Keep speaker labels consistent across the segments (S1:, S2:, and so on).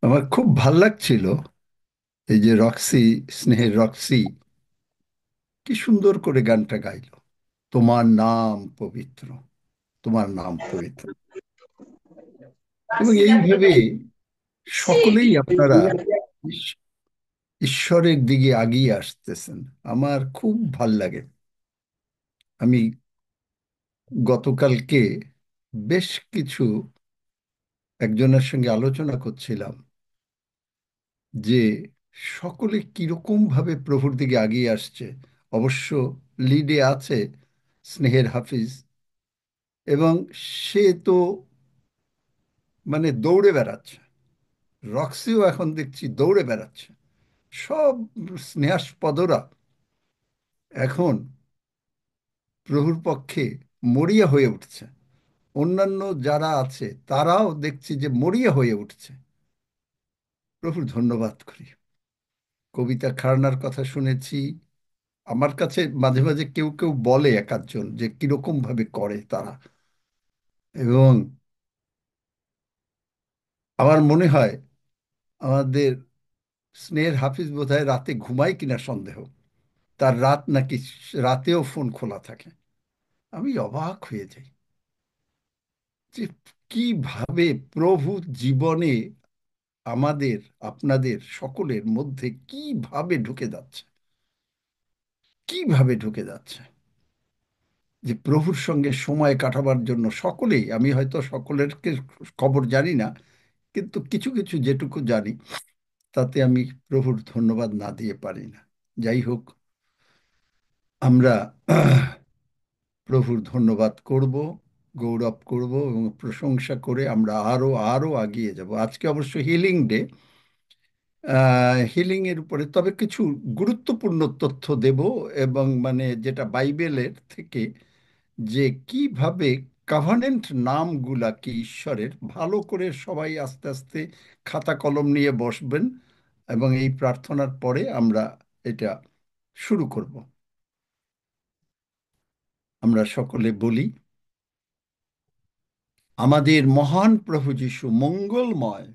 S1: আমার খুব ভাল লাগছিল এই যে রক্সি, স্নেহের রক্সি কি সুন্দর করে গানটা গাইলো। তোমার নাম পবিত্র, তোমার নাম পবিত্র। এবং এইভাবে সকলেই আপনারা ইস- ঈশ্বরের দিকে এগিয়ে আসতেছেন। আমার খুব ভাল লাগে। আমি গতকালকে বেশ কিছু একজনের সঙ্গে আলোচনা করছিলাম যে সকলে কিরকম ভাবে প্রভুর দিকে এগিয়ে আসছে। অবশ্য লিডে আছে স্নেহের হাফিজ, এবং সে তো মানে দৌড়ে বেড়াচ্ছে। রক্সিও এখন দেখছি দৌড়ে বেড়াচ্ছে। সব স্নেহাস্পদরা এখন প্রভুর পক্ষে মরিয়া হয়ে উঠছে। অন্যান্য যারা আছে তারাও দেখছি যে মরিয়া হয়ে উঠছে। প্রভুর ধন্যবাদ করি। কবিতা খাড়নার কথা শুনেছি। আমার কাছে মাঝে মাঝে কেউ কেউ বলে এক আধজন যে কিরকম ভাবে করে তারা। এবং আমার মনে হয় আমাদের স্নেহের হাফিজ বোধহয় রাতে ঘুমায় কিনা সন্দেহ। তার রাত নাকি রাতেও ফোন খোলা থাকে। আমি অবাক হয়ে যাই যে কিভাবে প্রভু জীবনে আমাদের, আপনাদের সকলের মধ্যে কিভাবে ঢুকে যাচ্ছে, কিভাবে ঢুকে যাচ্ছে। যে প্রভুর সঙ্গে সময় কাটাবার জন্য সকলেই, আমি হয়তো সকলের খবর জানি না, কিন্তু কিছু কিছু যেটুকু জানি তাতে আমি প্রভুর ধন্যবাদ না দিয়ে পারি না। যাই হোক, আমরা প্রভুর ধন্যবাদ করব, গৌরব করব এবং প্রশংসা করে আমরা আরো আরো এগিয়ে যাব। আজকে অবশ্য হিলিং ডে। হিলিং এর উপরে তবে কিছু গুরুত্বপূর্ণ তথ্য দেব, এবং মানে যেটা বাইবেলের থেকে, যে কিভাবে কাভানেন্ট নামগুলা কি ঈশ্বরের, ভালো করে সবাই আস্তে আস্তে খাতা কলম নিয়ে বসবেন এবং এই প্রার্থনার পরে আমরা এটা শুরু করব। আমরা সকলে বলি, আমাদের মহান প্রভু যিশু মঙ্গলময়,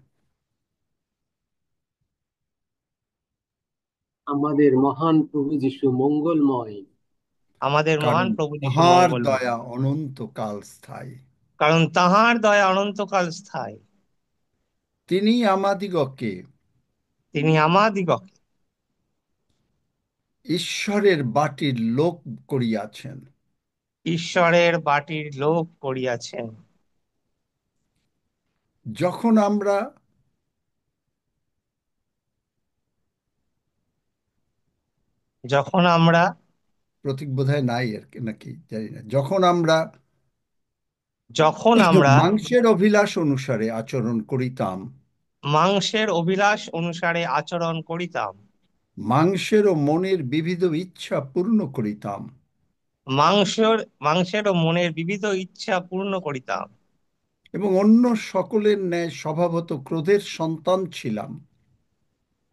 S2: আমাদের মহান প্রভু যিশু মঙ্গলময়।
S3: আমাদের মহান
S1: কারণ
S3: প্রভু যিশু
S1: তাঁহার
S3: মঙ্গলময়।
S1: দয়া অনন্তকাল স্থায়ী।
S3: কারণ তাহার দয়া অনন্তকাল স্থায়ী।
S1: তিনি আমাদিগকে
S3: তিনি আমাদিগকে
S1: ঈশ্বরের বাটির লোক করিয়াছেন।
S3: ঈশ্বরের বাটির লোক করিয়াছেন।
S1: যখন আমরা,
S3: যখন আমরা
S1: প্রতীক বোধহয় নাই আর কি নাকি জানি না, যখন আমরা
S3: যখন আমরা
S1: মাংসের অভিলাষ অনুসারে আচরণ করিতাম,
S3: মাংসের অভিলাষ অনুসারে আচরণ করিতাম,
S1: মাংসের ও মনের বিবিধ ইচ্ছা পূর্ণ করিতাম,
S3: মাংসের মাংসের ও মনের বিবিধ ইচ্ছা পূর্ণ করিতাম,
S1: এবং অন্য সকলের ন্যায় স্বভাবত ক্রোধের সন্তান ছিলাম।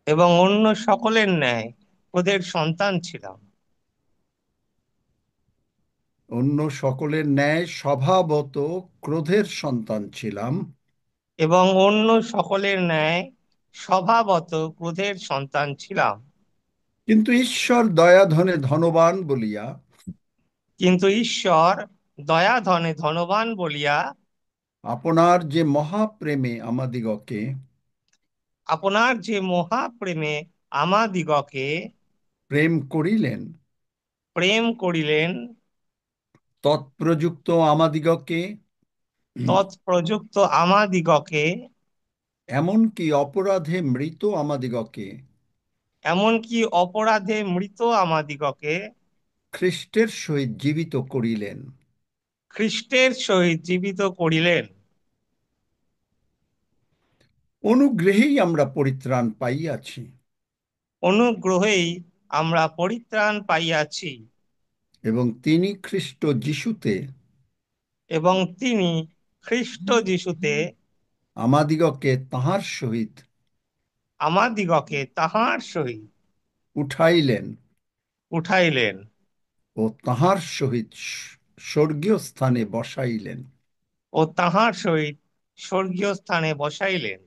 S3: এবং অন্য সকলের ন্যায় ওদের সন্তান ছিলাম।
S1: অন্য সকলের ন্যায় স্বভাবত ক্রোধের সন্তান ছিলাম।
S3: এবং অন্য সকলের ন্যায় স্বভাবত ক্রোধের সন্তান ছিলাম।
S1: কিন্তু ঈশ্বর দয়াধনে ধনবান বলিয়া
S3: কিন্তু ঈশ্বর দয়া ধনে ধনবান বলিয়া
S1: আপনার যে মহাপ্রেমে আমাদিগকে
S3: আপনার যে মহাপ্রেমে আমাদিগকে
S1: প্রেম করিলেন,
S3: প্রেম করিলেন,
S1: তৎপ্রযুক্ত আমাদিগকে
S3: তৎপ্রযুক্ত আমাদিগকে
S1: এমনকি অপরাধে মৃত আমাদিগকে
S3: এমনকি অপরাধে মৃত আমাদিগকে
S1: খ্রিস্টের সহিত জীবিত করিলেন।
S3: খ্রিস্টের সহিত জীবিত করিলেন।
S1: অনুগ্রহেই আমরা পরিত্রাণ পাইয়াছি,
S3: অনুগ্রহেই আমরা পরিত্রাণ পাইয়াছি।
S1: এবং তিনি খ্রিস্ট যিশুতে
S3: এবং তিনি খ্রিস্ট যিশুতে
S1: আমাদিগকে তাঁহার সহিত
S3: আমাদিগকে তাহার সহিত
S1: উঠাইলেন
S3: উঠাইলেন
S1: ও তাঁহার সহিত স্বর্গীয় স্থানে বসাইলেন।
S3: ও তাহার সহিত স্বর্গীয় স্থানে বসাইলেন।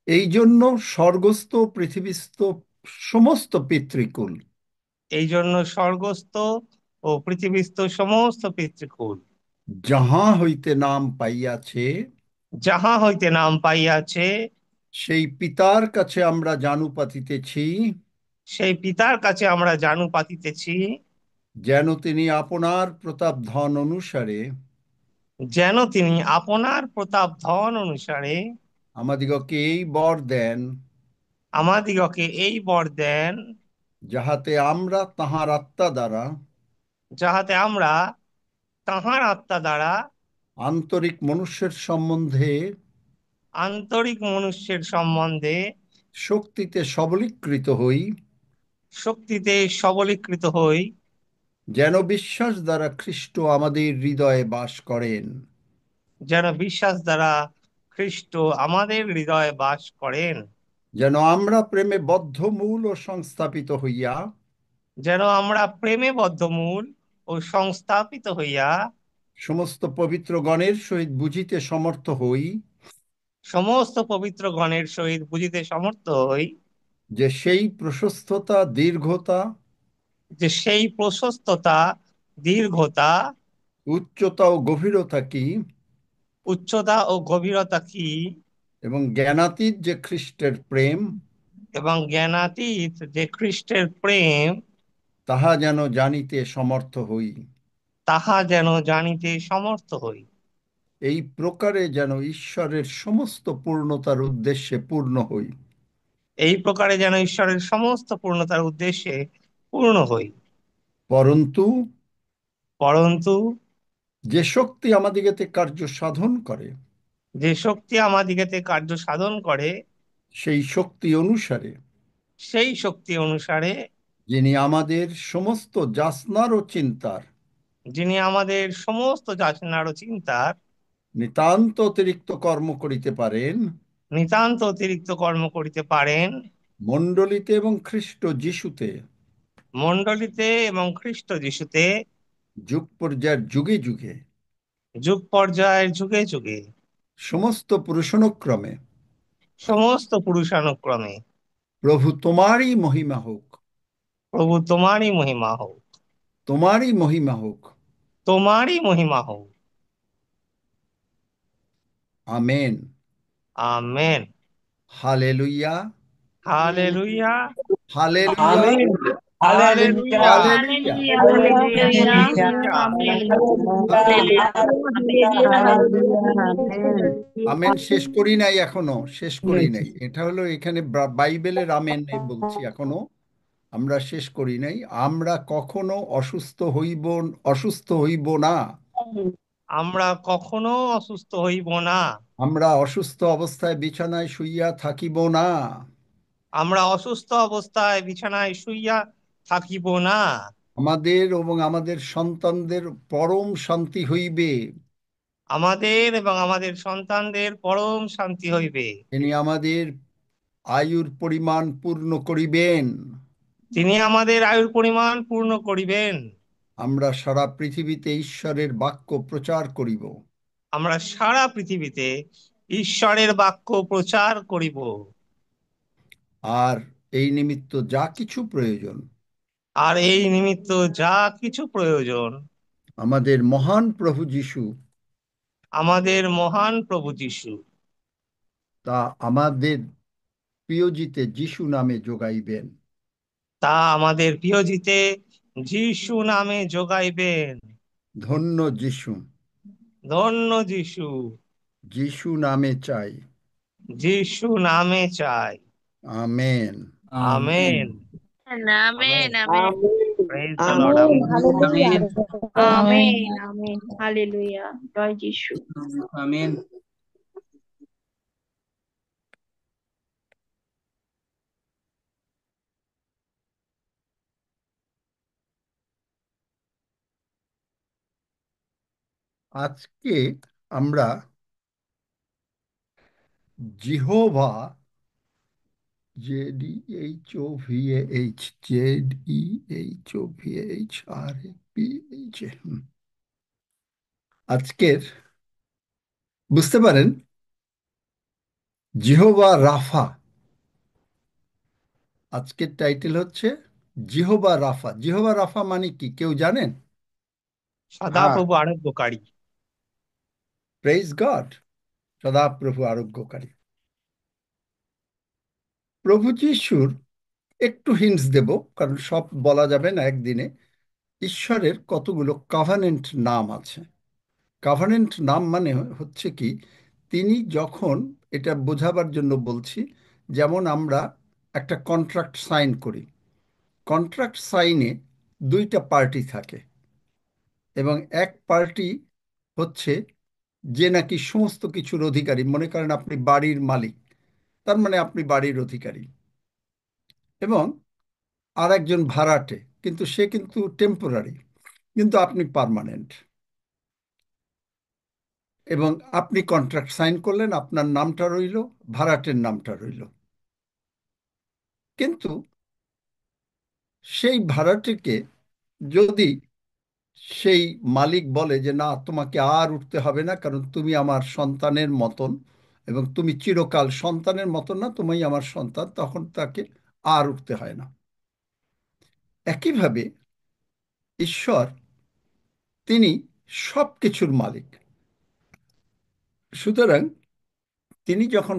S1: এই জন্য স্বর্গস্থ পৃথিবীস্থ সমস্ত পিতৃকুল
S3: এই জন্য স্বর্গস্থ ও পৃথিবীস্থ সমস্ত পিতৃকুল
S1: যাহা হইতে নাম পাইয়াছে,
S3: যাহা হইতে নাম পাইয়াছে,
S1: সেই পিতার কাছে আমরা জানু পাতিতেছি,
S3: সেই পিতার কাছে আমরা জানু পাতিতেছি,
S1: যেন তিনি আপনার প্রতাপ ধন অনুসারে
S3: যেন তিনি আপনার প্রতাপ ধন অনুসারে
S1: আমাদিগকে এই বর দেন,
S3: আমাদিগকে এই বর দেন,
S1: যাহাতে আমরা তাহার আত্মা দ্বারা
S3: যাহাতে আমরা তাহার আত্মা দ্বারা
S1: আন্তরিক মনুষ্যের সম্বন্ধে
S3: আন্তরিক মনুষ্যের সম্বন্ধে
S1: শক্তিতে সবলীকৃত হই,
S3: শক্তিতে সবলীকৃত হই,
S1: যেন বিশ্বাস দ্বারা খ্রিস্ট আমাদের হৃদয়ে বাস করেন।
S3: যেন বিশ্বাস দ্বারা খ্রিস্ট আমাদের হৃদয়ে বাস করেন,
S1: যেন আমরা প্রেমে বদ্ধমূল ও সংস্থাপিত হইয়া
S3: যেন আমরা প্রেমে বদ্ধমূল ও সংস্থাপিত হইয়া
S1: সমস্ত পবিত্র গণের সহিত বুঝিতে সমর্থ হই
S3: সমস্ত পবিত্র গণের সহিত বুঝিতে সমর্থ হই,
S1: যে সেই প্রশস্ততা দীর্ঘতা
S3: যে সেই প্রশস্ততা দীর্ঘতা
S1: উচ্চতা ও গভীরতা কি,
S3: উচ্চতা ও গভীরতা কি,
S1: এবং জ্ঞানাতীত যে খ্রিস্টের প্রেম,
S3: এবং জ্ঞানাতীত যে খ্রিস্টের প্রেম,
S1: তাহা যেন জানিতে সমর্থ হই।
S3: তাহা যেন জানিতে সমর্থ হই।
S1: এই প্রকারে যেন ঈশ্বরের সমস্ত পূর্ণতার উদ্দেশ্যে পূর্ণ হই।
S3: এই প্রকারে যেন ঈশ্বরের সমস্ত পূর্ণতার উদ্দেশ্যে পূর্ণ হই।
S1: পরন্তু
S3: পরন্তু
S1: যে শক্তি আমাদিগতে কার্য সাধন করে,
S3: যে শক্তি আমাদিগতে কার্য সাধন করে,
S1: সেই শক্তি অনুসারে
S3: সেই শক্তি অনুসারে
S1: যিনি আমাদের সমস্ত যাচনার ও চিন্তার
S3: যিনি আমাদের সমস্ত যাচনার ও চিন্তার
S1: নিতান্ত অতিরিক্ত কর্ম করিতে পারেন,
S3: নিতান্ত অতিরিক্ত কর্ম করিতে পারেন,
S1: মণ্ডলীতে এবং খ্রিস্ট যিশুতে
S3: মণ্ডলীতে এবং খ্রিস্ট যিশুতে
S1: যুগ পর্যায়ের যুগে যুগে
S3: যুগ পর্যায়ের যুগে যুগে
S1: সমস্ত পুরুষানুক্রমে
S3: সমস্ত পুরুষানুক্রমে
S1: প্রভু তোমারই মহিমা হোক,
S3: প্রভু তোমারই মহিমা হোক,
S1: তোমারই মহিমা হোক।
S3: তোমারই মহিমা হোক।
S1: Amen.
S3: Amen.
S1: Hallelujah,
S3: hallelujah.
S1: Hallelujah,
S2: amen.
S3: Hallelujah.
S1: Hallelujah.
S4: Hallelujah, hallelujah,
S3: hallelujah.
S4: amen.
S2: Hallelujah.
S4: Hallelujah,
S1: amen
S4: hallelujah.
S1: শেষ করি নাই, এখনো শেষ করি নাই। এটা হলো এখানে বাইবেলের আমেন বলছি, এখনো আমরা শেষ করি নাই। আমরা কখনো অসুস্থ হইব না।
S3: আমরা কখনো অসুস্থ হইব না।
S1: আমরা অসুস্থ অবস্থায় বিছানায় শুইয়া থাকিব না।
S3: আমরা অসুস্থ অবস্থায় বিছানায় শুইয়া থাকিব না।
S1: আমাদের এবং আমাদের সন্তানদের পরম শান্তি হইবে।
S3: আমাদের এবং আমাদের সন্তানদের পরম শান্তি হইবে।
S1: তিনি আমাদের আয়ুর পরিমাণ পূর্ণ করিবেন।
S3: তিনি আমাদের আয়ুর পরিমাণ পূর্ণ করিবেন।
S1: আমরা সারা পৃথিবীতে ঈশ্বরের বাক্য প্রচার করিব।
S3: আমরা সারা পৃথিবীতে ঈশ্বরের বাক্য প্রচার করিব।
S1: আর এই নিমিত্ত যা কিছু প্রয়োজন
S3: আর এই নিমিত্ত যা কিছু প্রয়োজন
S1: আমাদের মহান প্রভু যিশু
S3: আমাদের মহান প্রভু যিশু
S1: তা আমাদের প্রিয়জিতে যিশু নামে যোগাইবেন।
S3: তা আমাদের প্রিয়জিতে যিশু নামে যোগাইবেন।
S1: ধন্য যিশু,
S3: ধন্য যিশু।
S1: যিশু নামে চাই।
S3: যিশু নামে চাই।
S1: Amen.
S3: Amen.
S4: Amen, amen.
S2: Amen.
S3: Praise the lord.
S2: Amen.
S3: Amen.
S4: Hallelujah.
S2: Amen.
S4: Amen, amen. Hallelujah. জয় যিশু।
S2: Amen.
S1: আজকে আমরা জিহোভা, JEHOVAH, JEHOVAHRAPH, আজকের বুঝতে পারেন জিহোবা রাফা। আজকের টাইটেল হচ্ছে জিহোবা রাফা। জিহোবা রাফা মানে কি কেউ জানেন?
S3: সদাপ্রভু আরোগ্যকারী।
S1: Praise god. সদাপ্রভু আরোগ্যকারী। প্রভু যিশুর একটু হিন্টস দেব, কারণ সব বলা যাবে না একদিনে। ঈশ্বরের কতগুলো কভানেন্ট নাম আছে। কভানেন্ট নাম মানে হচ্ছে কি, তিনি যখন, এটা বোঝাবার জন্য বলছি, যেমন আমরা একটা কন্ট্রাক্ট সাইন করি। কন্ট্রাক্ট সাইনে দুইটা পার্টি থাকে, এবং এক পার্টি হচ্ছে যে নাকি সমস্ত কিছুর অধিকারী। মনে করেন আপনি বাড়ির মালিক, তার মানে আপনি বাড়ির অধিকারী। এবং আর একজন ভাড়াটে, কিন্তু সে কিন্তু টেম্পোরারি, কিন্তু আপনি পার্মানেন্ট। এবং আপনি কন্ট্রাক্ট সাইন করলেন, আপনার নামটা রইল, ভাড়াটের নামটা রইল। কিন্তু সেই ভাড়াটেকে যদি সেই মালিক বলে যে না, তোমাকে আর উঠতে হবে না, কারণ তুমি আমার সন্তানের মতন, এবং তুমি চিরকাল সন্তানের মতন না, তুমি আমার সন্তান, তখন তাকে আর উঠতে হয় না। একইভাবে ঈশ্বর, তিনি সব কিছুর মালিক। সুতরাং তিনি যখন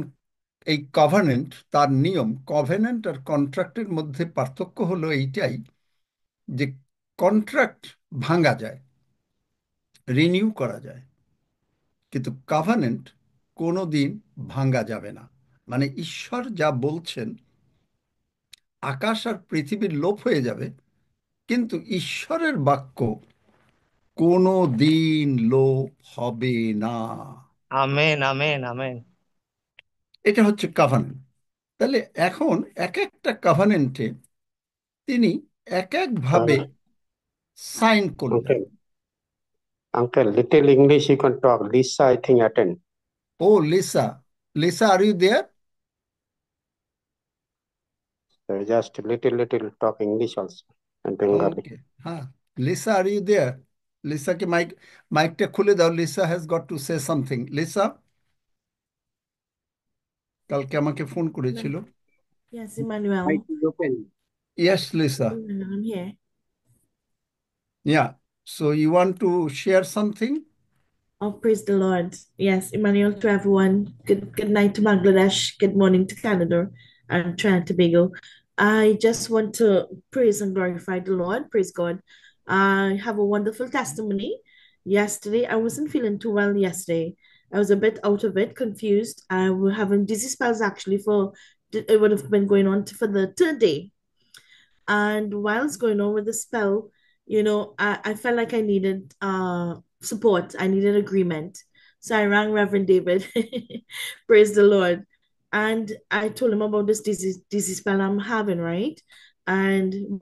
S1: এই কভানেন্ট, তার নিয়ম, কভেনেন্ট আর কন্ট্রাক্টের মধ্যে পার্থক্য হলো এইটাই যে কন্ট্রাক্ট ভাঙা যায়, রিনিউ করা যায়, কিন্তু কভানেন্ট কোনো দিন ভাঙা যাবে না। মানে ঈশ্বর যা বলছেন, আকাশ আর পৃথিবীর লোপ হয়ে যাবে, কিন্তু ঈশ্বরের বাক্য কোনো দিন লোপ হবে না।
S3: Amen, amen, amen.
S1: এটা হচ্ছে কভানেন্ট। তাহলে এখন এক একটা কভানেন্টে তিনি এক একভাবে
S2: Uh,
S1: সাইন করলেন।
S2: Uncle, Uncle, little English you can talk. Lisa, I think, attend.
S1: ও Lisa, Lisa are you there?
S2: So just little talk English also and Bengali.
S1: Okay, হ্যাঁ। Lisa are you there? লিসাকে মাইকটা খুলে দাও। Lisa has got to say something. Lisa কালকে আমাকে phone করেছিল।
S5: Yes, Emmanuel.
S2: Mic is open.
S1: Yes Lisa.
S5: Emmanuel, I'm here.
S1: Yeah, so you want to share something?
S5: Oh, praise the Lord. Yes, Emmanuel to everyone. Good night to Bangladesh. Good morning to Canada and Trinidad and Tobago. I just want to praise and glorify the Lord. Praise God. I have a wonderful testimony. Yesterday, I wasn't feeling too well yesterday. I was a bit out of it, confused. I was having dizzy spells actually it would have been going on for the third day. And while it's going on with the spell, I felt like I needed support. I needed agreement. So I rang Reverend David. Praise the Lord. And I told him about this dizzy spell I'm having, right?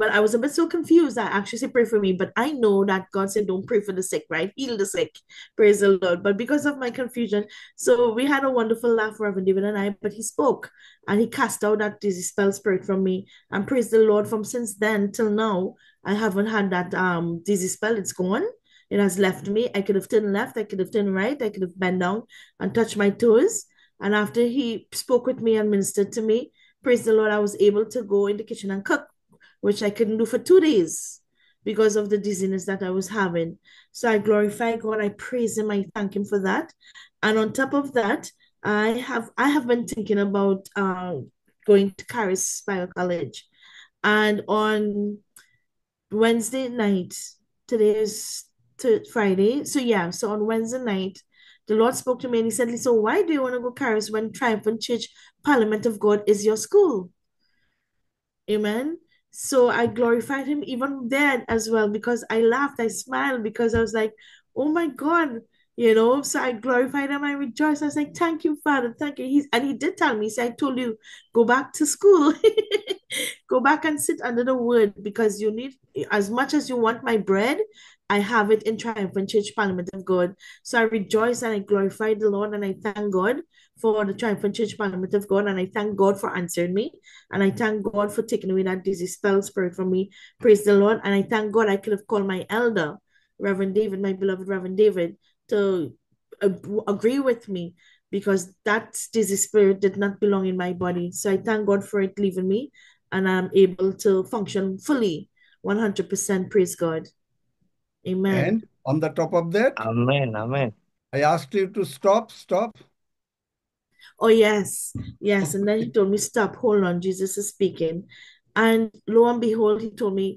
S5: But I was a bit so confused. I actually said, pray for me. But I know that God said, don't pray for the sick, right? Heal the sick. Praise the Lord. But because of my confusion, so we had a wonderful laugh, Reverend David and I, but he spoke and he cast out that dizzy spell spirit from me. And praise the Lord, from since then till now, I haven't had that dizzy spell. It's gone. It has left me. I could have turned left, I could have turned right, I could have bent down and touched my toes. And after he spoke with me and ministered to me, praise the Lord, I was able to go in the kitchen and cook, which I couldn't do for 2 days because of the dizziness that I was having. So I glorify God, I praise him, I thank him for that. And on top of that, I have been thinking about going to Caris Bible College. And on Wednesday night, today is Friday. So yeah, so on Wednesday night, the Lord spoke to me and he said, so why do you want to go Caris when Triumphant Church Parliament of God is your school? Amen. So I glorified him even then as well because I laughed, I smiled because I was like, oh my God, So I glorified him, I rejoiced. I was like, thank you, Father, thank you. He did tell me, so I told you, go back to school, go back and sit under the word because you need, as much as you want my bread, I have it in Triumphant Church Parliament of God. So I rejoice and I glorify the Lord and I thank God for the Triumphant Church Parliament of God. And I thank God for answering me. And I thank God for taking away that dizzy spell spirit from me. Praise the Lord. And I thank God I could have called my elder, Reverend David, my beloved Reverend David, to agree with me. because that disease spirit did not belong in my body. So I thank God for it leaving me, and I'm able to function fully, 100%. Praise God. Amen.
S1: And on the top of that,
S3: Amen. Amen.
S1: I asked you to stop.
S5: Oh, yes, yes. And then he told me, stop, hold on, Jesus is speaking. And lo and behold, he told me,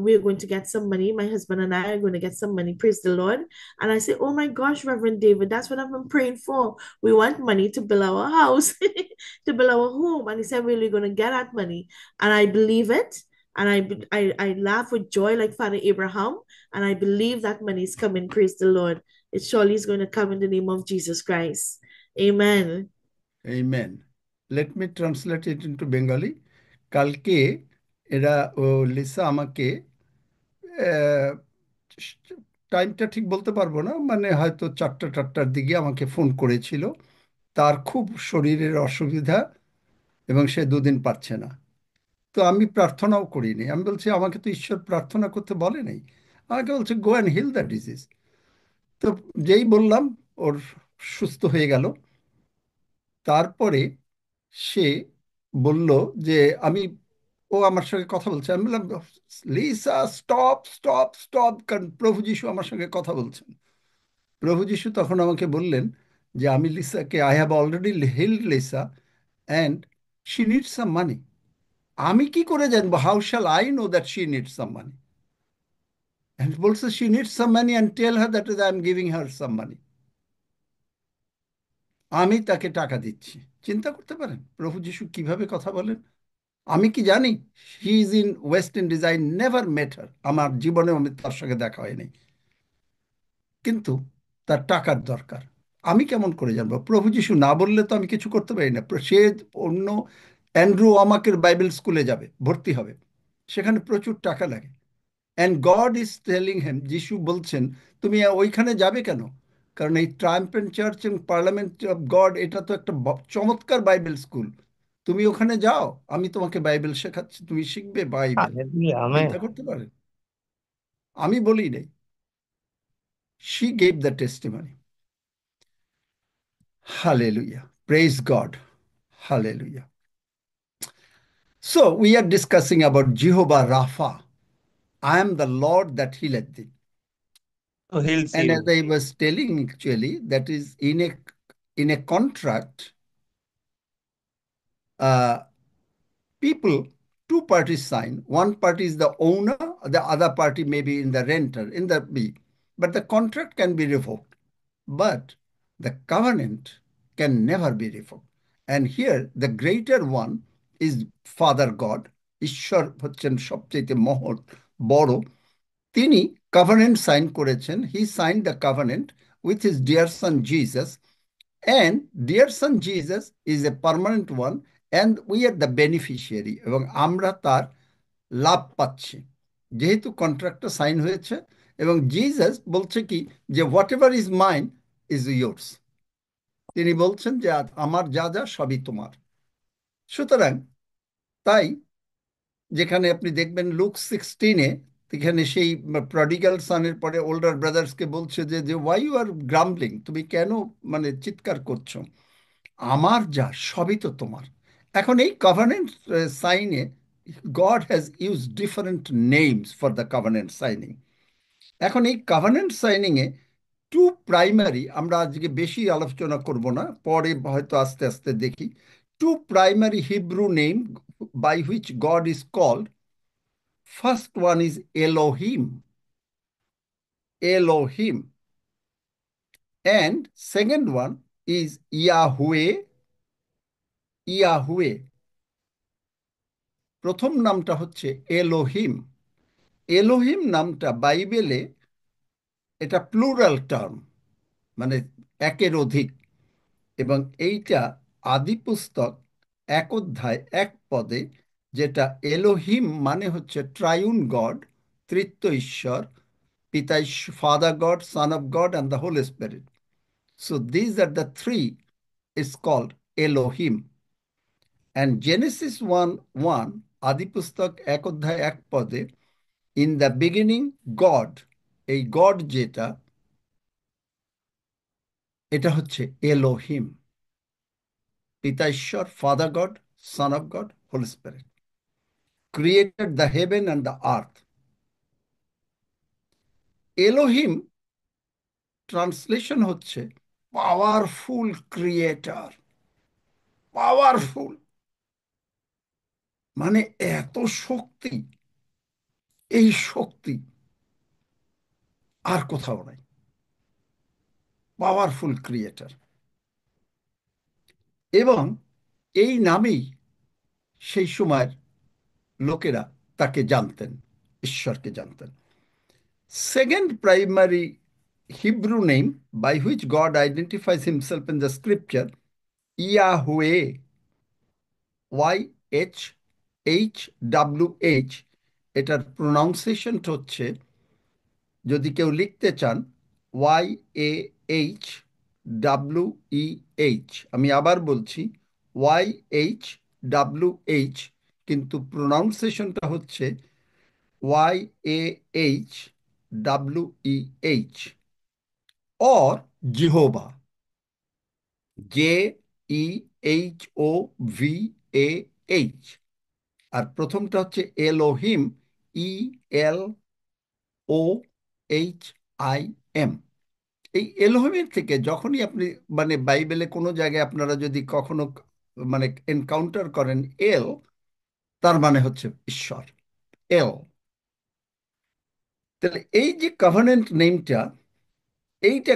S5: we're going to get some money. My husband and I are going to get some money. Praise the Lord. And I said, oh my gosh, Reverend David, that's what I've been praying for. We want money to build our house, to build our home. And he said, we're really going to get that money. And I believe it. And I laugh with joy like Father Abraham. And I believe that money is coming. Praise the Lord. It surely is going to come in the name of Jesus Christ. Amen.
S1: Amen. Let me translate it into Bengali. কালকে এরা Lisa আমাকে টাইমটা ঠিক বলতে পারবো না, মানে হয়তো 4টার দিকে আমাকে ফোন করেছিল। তার খুব শরীরের অসুবিধা এবং সে 2 দিন পারছে না। তো আমি প্রার্থনাও করিনি। আমি বলছি আমাকে তো ঈশ্বর প্রার্থনা করতে বলে নাই। আমাকে বলছে go and heal the disease. তো যেই বললাম ওর সুস্থ হয়ে গেল। তারপরে সে বলল যে আমি, ও আমার সঙ্গে কথা বলছে। আমি বললাম লিসা স্টপ, কারণ প্রভু যিশু আমার সঙ্গে কথা বলছেন। প্রভু যিশু তখন আমাকে বললেন যে আমি লিসাকে, I have already healed Lisa and she needs some money. আমি কি করে জানবো, how shall I know that she needs some money? And বলছে she needs some money and tell her that I am giving her some money. আমি তাকে টাকা দিচ্ছি। চিন্তা করতে পারেন প্রভু যিশু কিভাবে কথা বলেন। আমি কি জানি he is in West Indies, I never met her, আমার জীবনে আমি তার সঙ্গে দেখা হয়নি, কিন্তু তার টাকার দরকার। আমি কেমন করে জানবো? প্রভু যিশু না বললে তো আমি কিছু করতে পারি না। সে অন্য অ্যান্ড্রু আমাকে বাইবেল স্কুলে যাবে, ভর্তি হবে, সেখানে প্রচুর টাকা লাগে। অ্যান্ড গড ইজ টেলিং হেম, যিশু বলছেন তুমি ওইখানে যাবে কেন? কারণ এই ট্রাম্পেন চার্চ এবং পার্লামেন্ট অফ গড এটা তো একটা চমৎকার বাইবেল স্কুল। তুমি ওখানে যাও, আমি তোমাকে বাইবেল শেখাচ্ছি, তুমি শিখবে বাইবেল।
S3: Hallelujah. Amen.
S1: চিন্তা করতে পারেন? আমি বলি নাই, she gave the testimony. Hallelujah. Praise God. Hallelujah. So we are discussing about Jehovah Rapha. I am the Lord that healeth thee.
S3: So heals
S1: And as
S3: you.
S1: I was telling, actually, that is in a contract, uh, people, two parties sign. One party is the owner, the other party may be in the renter, in the B. But the contract can be revoked. But the covenant can never be revoked. And here, the greater one is Father God. ঈশ্বর হচ্ছেন সবচেয়ে মহৎ বড়। তিনি covenant sign করেছেন। He signed the covenant with his dear son Jesus. And dear son Jesus is a permanent one, and we are the beneficiary. এবং আমরা তার লাভ পাচ্ছি যেহেতু কন্ট্রাক্টটা সাইন হয়েছে। এবং জিসাস বলছে কি যে whatever is mine is yours. তিনি বলছেন যে আমার যা যা সবই তোমার। সুতরাং তাই যেখানে আপনি দেখবেন লুক 16-এ, এখানে সেই প্রডিগাল সানের পরে ওল্ডার ব্রাদার্সকে বলছে যে যে ওয়াই ইউ আর গ্রাম্বলিং, তুমি কেন মানে চিৎকার করছো, আমার যা সবই তো তোমার। এখন এই কভানেন্ট সাইনে God has use different names for the covenant signing. এখন এই কভানেন্ট সাইনিংয়ে টু প্রাইমারি, আমরা আজকে বেশি আলোচনা করব না, পরে হয়তো আস্তে আস্তে দেখি। To primary Hebrew name by which God is called. First one is Elohim, Elohim, and second one is Yahweh, Yahweh. প্রথম নামটা হচ্ছে এলোহিম। এলোহিম নামটা বাইবেলে এটা প্লুরাল টার্ম, মানে একের অধিক। এবং এইটা আদি পুস্তক 1 অধ্যায় 1 পদে, যেটা এলোহিম মানে হচ্ছে ট্রাইউন গড, তৃতীয় ঈশ্বর, পিতা father God, son of God and the holy spirit. So these are the three is called Elohim. And Genesis 1:1, আদি পুস্তক 1 অধ্যায় 1 পদে, ইন দ্য বিগিনিং গড, এই গড যেটা এটা হচ্ছে এলোহিম, পিতা ঈশ্বর, father God, son of God, holy spirit, created the heaven and the earth. Elohim translation হচ্ছে পাওয়ারফুল ক্রিয়েটার। পাওয়ারফুল মানে এত শক্তি, এই শক্তি আর কোথাও নাই। Powerful creator. এবং এই নামেই সেই সময়ের লোকেরা তাকে জানতেন, ঈশ্বরকে জানতেন। Second primary Hebrew name by which God identifies himself in the scripture, Yahweh, YHWH, এটার প্রনাউন্সিয়েশনটা হচ্ছে, যদি কেউ লিখতে চান, YAHWEH। আমি আবার বলছি YHWH, কিন্তু প্রনাউন্সিয়েশনটা হচ্ছে YAHWEH, or Jehovah, JEHOVAH। আর প্রথমটা হচ্ছে এলোহিম, ELOHIM। এই এলোহিমের থেকে যখনই আপনি মানে বাইবেলে কোনো জায়গায় আপনারা যদি কখনো মানে এনকাউন্টার করেন এল, তার মানে হচ্ছে ঈশ্বর, এল। তাহলে এই যে কভেনেন্ট নেমটা, এইটা,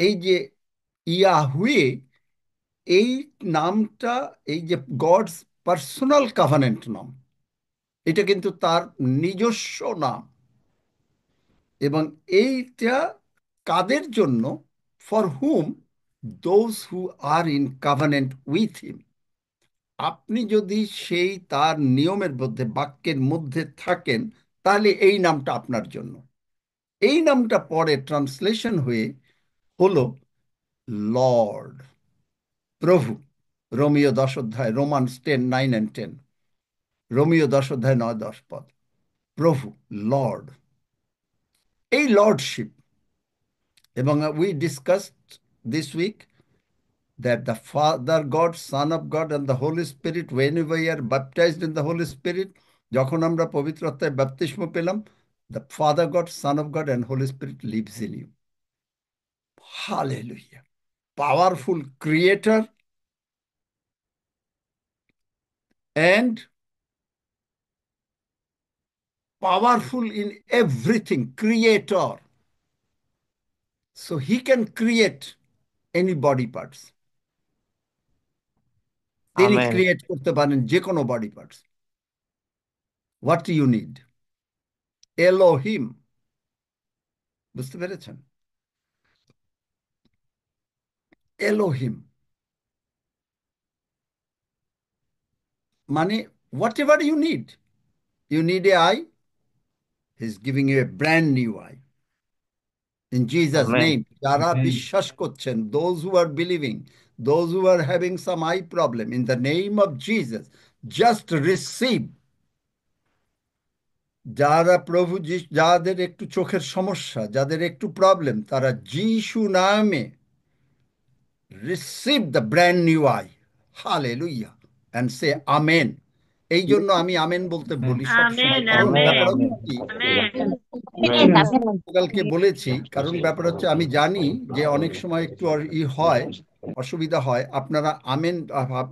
S1: এই যে ইয়াহুয়ে, এই নামটা, এই যে গডস পার্সোনাল কাভানেন্ট নাম, এটা কিন্তু তার নিজস্ব নাম। এবং এইটা কাদের জন্য? For hmm? Those who are in covenant with him. আপনি যদি সেই তার নিয়মের মধ্যে, বাক্যের মধ্যে থাকেন, তাহলে এই নামটা আপনার জন্য। এই নামটা পরে ট্রান্সলেশন হয়ে হলো লর্ড, প্রভু। রোমিও 10 অধ্যায়, রোমান্স 10:9 and 10, রোমিও 10 অধ্যায় 9-10 পদ, প্রভু, লর্ড, এই লর্ডশিপ। এবং we discussed this week that the Father God, Son of God, and the Holy Spirit, whenever we are baptized in the Holy Spirit, যখন আমরা পবিত্র আত্মায় বাপ্তিস্ম পেলাম, the Father God, Son of God, and Holy Spirit lives in you. Hallelujah. Powerful creator and powerful in everything, creator. So he can create any body parts. তিনি
S3: amen.
S1: Create করতে পারেন যে কোনো body parts. What you need? Elohim. বুঝতে পেরেছেন? Elohim মানে whatever you need. You need a eye, he is giving you a brand new eye in Jesus
S3: amen.
S1: Name. যারা বিশ্বাস করছেন, those who are believing, those who are having some eye problem, in the name of Jesus, just receive. যারা প্রভু যাদের একটু চোখের সমস্যা, যাদের একটু প্রবলেম, তারা যিশু নামে receive the brand new I. Hallelujah, and say amen. এই জন্য আমি আমেন বলতে বলি সব সময়,
S4: আমেন
S1: কারণ
S3: আমেন।
S1: ব্যাপার
S4: আমেন
S3: আমেন।
S1: হচ্ছে কি,
S4: আমেন
S1: কালকে বলেছি, কারণ ব্যাপার হচ্ছে আমি জানি যে অনেক সময় একটু হয়, অসুবিধা হয়। আপনারা আমেন,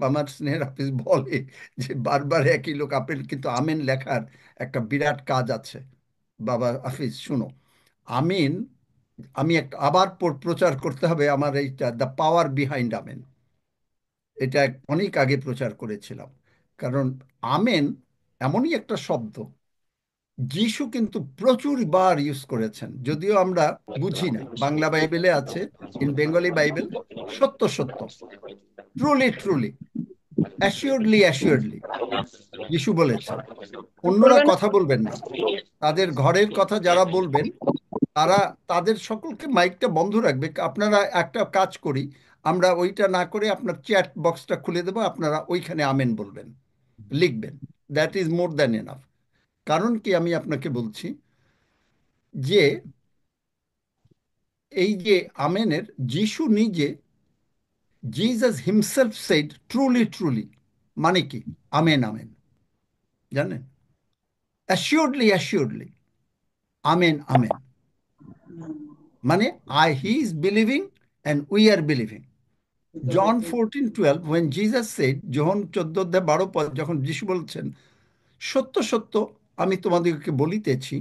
S1: আমার স্নেহের হাফিজ বলে যে বারবার একই লোক আপেল, কিন্তু আমেন লেখার একটা বিরাট কাজ আছে। বাবা হাফিজ শুনো, আমিন, আমি একটা আবার প্রচার করতে হবে আমার এইটা, দ্য পাওয়ার বিহাইন্ড আমেন। এটা অনেক আগে প্রচার করেছিলাম। কারণ আমেন এমনই একটা শব্দ, যিশু কিন্তু প্রচুর বার ইউজ করেছেন, যদিও আমরা বুঝি না। বাংলা বাইবেলে আছে, ইন বেঙ্গলি বাইবেল, সত্য সত্য, ট্রুলি ট্রুলি, অ্যাসিওরলি অ্যাসিওরলি, যিশু বলেছেন। অন্যরা কথা বলবেন না, তাদের ঘরের কথা যারা বলবেন, তারা তাদের সকলকে মাইকটা বন্ধ রাখবে। আপনারা একটা কাজ করি, আমরা ওইটা না করে আপনার চ্যাট বক্সটা খুলে দেবো, আপনারা ওইখানে আমেন বলবেন, লিখবেন। That is more than enough. কারণ কি আমি আপনাকে বলছি যে এই যে আমেনের, যিশু নিজে, Jesus himself said truly truly, মানে কি আমেন আমেন, জানেন? অ্যাসিওরডলি অ্যাসিওরডলি, আমেন আমেন, মানে he is believing and we are believing. John 14:12, when Jesus said, যোহন 14:12 যখন যিশু বলছেন, সত্য সত্য আমি তোমাদেরকে বলিতেছি,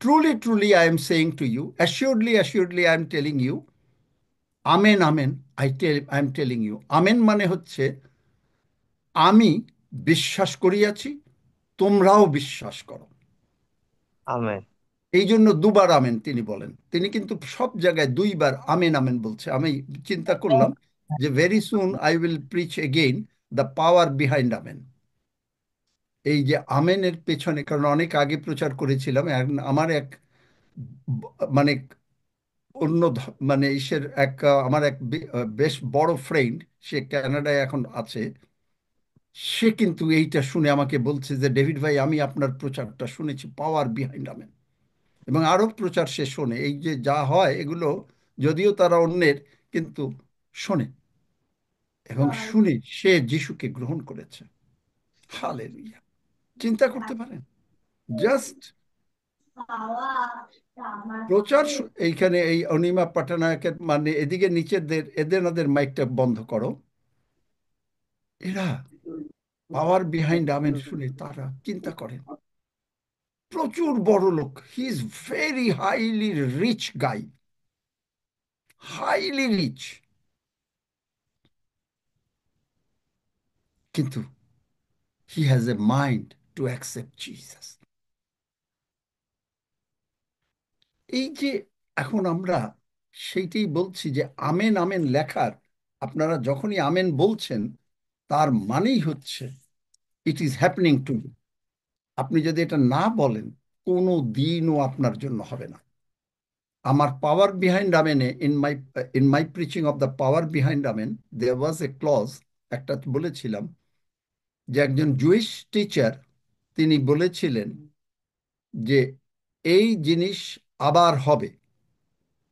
S1: truly truly I am saying to you, assuredly assuredly I am telling you, amen amen I am telling you. Amen মানে হচ্ছে আমি বিশ্বাস করিয়াছি, তোমরাও বিশ্বাস করো।
S3: আমেন।
S1: এই জন্য দুবার আমেন তিনি বলেন। তিনি কিন্তু সব জায়গায় দুইবার আমেন আমেন বলছে। আমি চিন্তা করলাম যে very soon I will preach again the power behind amen. এই যে আমেনের পেছনে, কারণ অনেক আগে প্রচার করেছিলাম, আমার এক মানে অন্য মানে ইসের এক আমার এক বেশ বড় ফ্রেন্ড, সে কানাডায় এখন আছে, সে কিন্তু এইটা শুনে আমাকে বলছে যে ডেভিড ভাই, আমি আপনার প্রচারটা শুনেছি, পাওয়ার বিহাইন্ড আমেন। এবং আরো প্রচার সে শোনে, এই যে যা হয় এগুলো যদিও তারা অন্যের, কিন্তু শোনে, এবং শুনে সে যিশুকে গ্রহণ করেছে। হালেলুয়া! চিন্তা করতে পারেন, জাস্ট প্রচার এইখানে এই অনিমা পাটনায়কের, মানে এদিকে নিচেদের এদের ওদের মাইকটা বন্ধ করো, এরা পাওয়ার বিহাইন্ড আমেন শুনে তারা চিন্তা করেন, প্রচুর বড় লোক, he is very highly rich guy, highly rich, কিন্তু he has a mind to accept Jesus. এই যে এখন আমরা সেইটাই বলছি যে আমেন আমেন লেখার, আপনারা যখনই আমেন বলছেন তার মানেই হচ্ছে it is happening to you. আপনি যদি এটা না বলেন, কোনো দিনও আপনার জন্য হবে না। আমার পাওয়ার বিহাইন্ড আমেনে, in my preaching of the power behind amen, there was a clause, একটা বলেছিলাম যে একজন জুইশ টিচার তিনি বলেছিলেন যে এই জিনিস আবার হবে,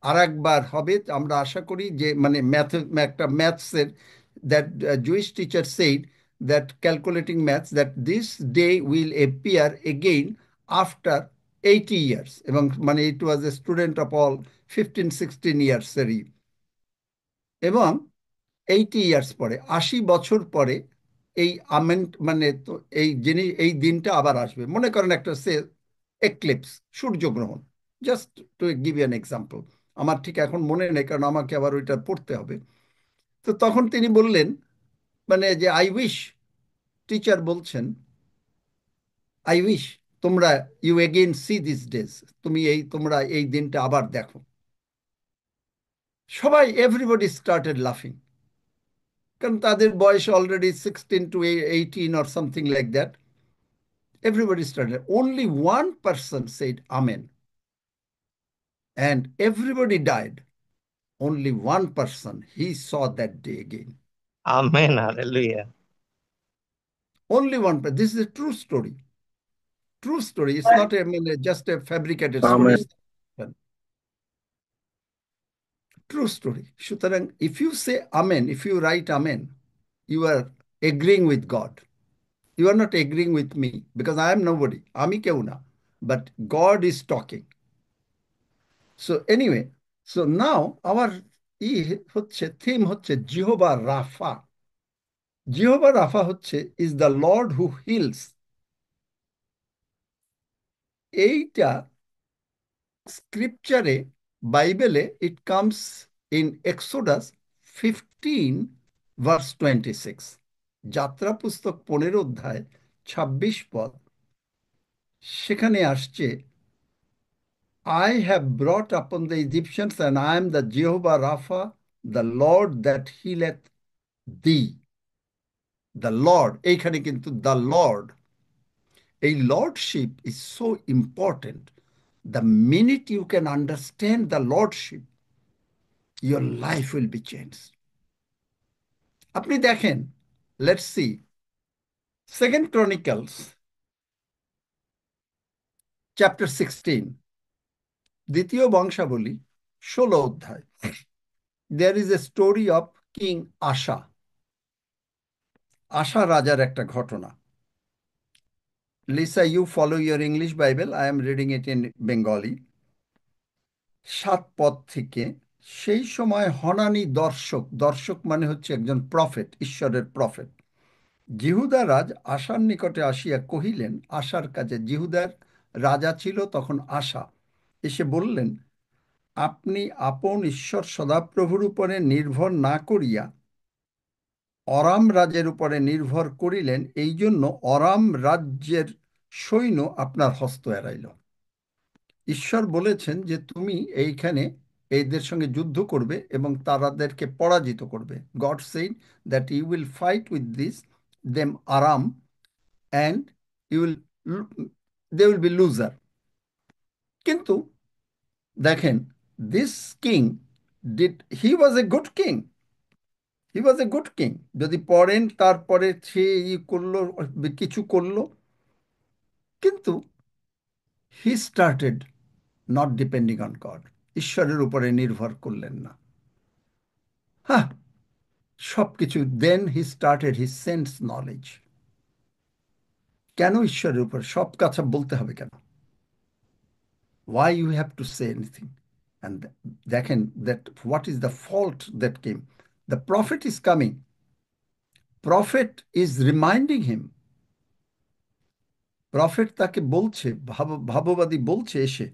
S1: আর একবার হবে, আমরা আশা করি, যে মানে একটা ম্যাথসের, that Jewish teacher said that calculating maths, that this day will appear again after 80 years, এবং মানে it was a student of all 15-16 ইয়ার্সেরই, এবং 80 ইয়ার্স পরে, 80 বছর পরে এই আমেন্ট মানে তো এই জিনিস, এই দিনটা আবার আসবে। মনে করেন একটা সে এক্লিপস, সূর্যগ্রহণ, just to give you an example. আমার ঠিক এখন মনে নেই, কারণ আমাকে আবার ওইটা পড়তে হবে। তো তখন তিনি বললেন, মানে যে আই উইশ, টিচার বলছেন, আই উইশ তোমরা you again see this days, তোমরা এই দিনটা আবার দেখো। সবাই, এভরিবডি স্টার্টেড লাফিং, কারণ তাদের বয়স already 16 to 18 or something like that. Everybody started. Only one person said Amen. And everybody died. Only one person, he saw that day again.
S3: Amen. Hallelujah.
S1: Only one person. This is a true story. True story. It's not just a fabricated story.
S2: Amen.
S1: True story. সুতরাং, if you say Amen, if you write Amen, you are agreeing with God. You are not agreeing with me, because I am nobody. আমি কেউ না. But God is talking. So anyway, so now our হচ্ছে theme হচ্ছে Jehovah রাফা। Jehovah রাফা হচ্ছে is the Lord who hills. এইটা স্ক্রিপচারে, বাইবেলে, it comes in Exodus 15:26, যাত্রা পুস্তক 15 অধ্যায় 26 পদ। সেখানে আসছে, I have brought upon the Egyptians, and I am the Jehovah Rapha, the Lord that healeth thee. The Lord, এইখানে কিন্তু the Lord, a lordship is so important. The minute you can understand the lordship, your life will be changed. আপনি দেখেন, let's see, 2 Chronicles chapter 16, দ্বিতীয় বংশাবলী 16 অধ্যায়। There is a story of king Asa. Asa রাজার একটা ঘটনা। Lisa, you follow your English Bible, I am reading it in Bengali. 7 পদ থেকে, সেই সময় হনানি দর্শক, দর্শক মানে হচ্ছে একজন প্রফেট, ঈশ্বরের প্রফেট, জিহুদা রাজ আশার নিকটে আসিয়া কহিলেন, আশার কাজে, জিহুদার রাজা ছিল তখন আশা, এসে বললেন, আপনি আপন ঈশ্বর সদাপ্রভুর উপরে নির্ভর না করিয়া অরাম রাজের উপরে নির্ভর করিলেন, এই জন্য অরাম রাজ্যের সৈন্য আপনার হস্ত এড়াইল। ঈশ্বর বলেছেন যে তুমি এইখানে এদের সঙ্গে যুদ্ধ করবে এবং তাদেরকে পরাজিত করবে। God said that you will fight with this them Aram and you will they will be loser. কিন্তু দেখেন, this king did he was a good king, he was a good king. যদি পড়েন, তারপরে সে করলো, কিছু করলো, কিন্তু he started not depending on God, ঈশ্বরের উপরে নির্ভর করলেন না। হ্যাঁ, সব কিছু, then he started he sense knowledge. কেন ঈশ্বরের উপর সব কথা বলতে হবে কেন? Why you have to say anything? And দেখেন that what is the fault that came. The prophet is coming. Prophet is reminding him. Prophet তাকে বলছে, ভাববাদী বলছে এসে,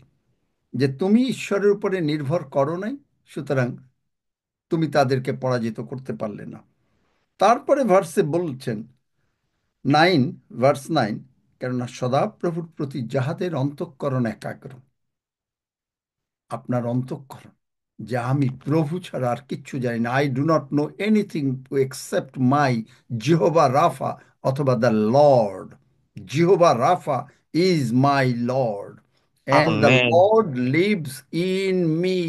S1: যে তুমি ঈশ্বরের উপরে নির্ভর করো নাই, সুতরাং তুমি তাদেরকে পরাজিত করতে পারলে না। তারপরে ভার্সে বলছেন 9 কেননা সদাপ্রভুর প্রতি যাহাদের অন্তঃকরণ একাগ্র, আপনার অন্তঃকরণ, যে আমি প্রভু ছাড়া আর কিচ্ছু জানি না, I do not know anything except my Jehovah Rapha অথবা the Lord. Jehovah Rapha is my Lord and the
S3: amen,
S1: Lord lives in me.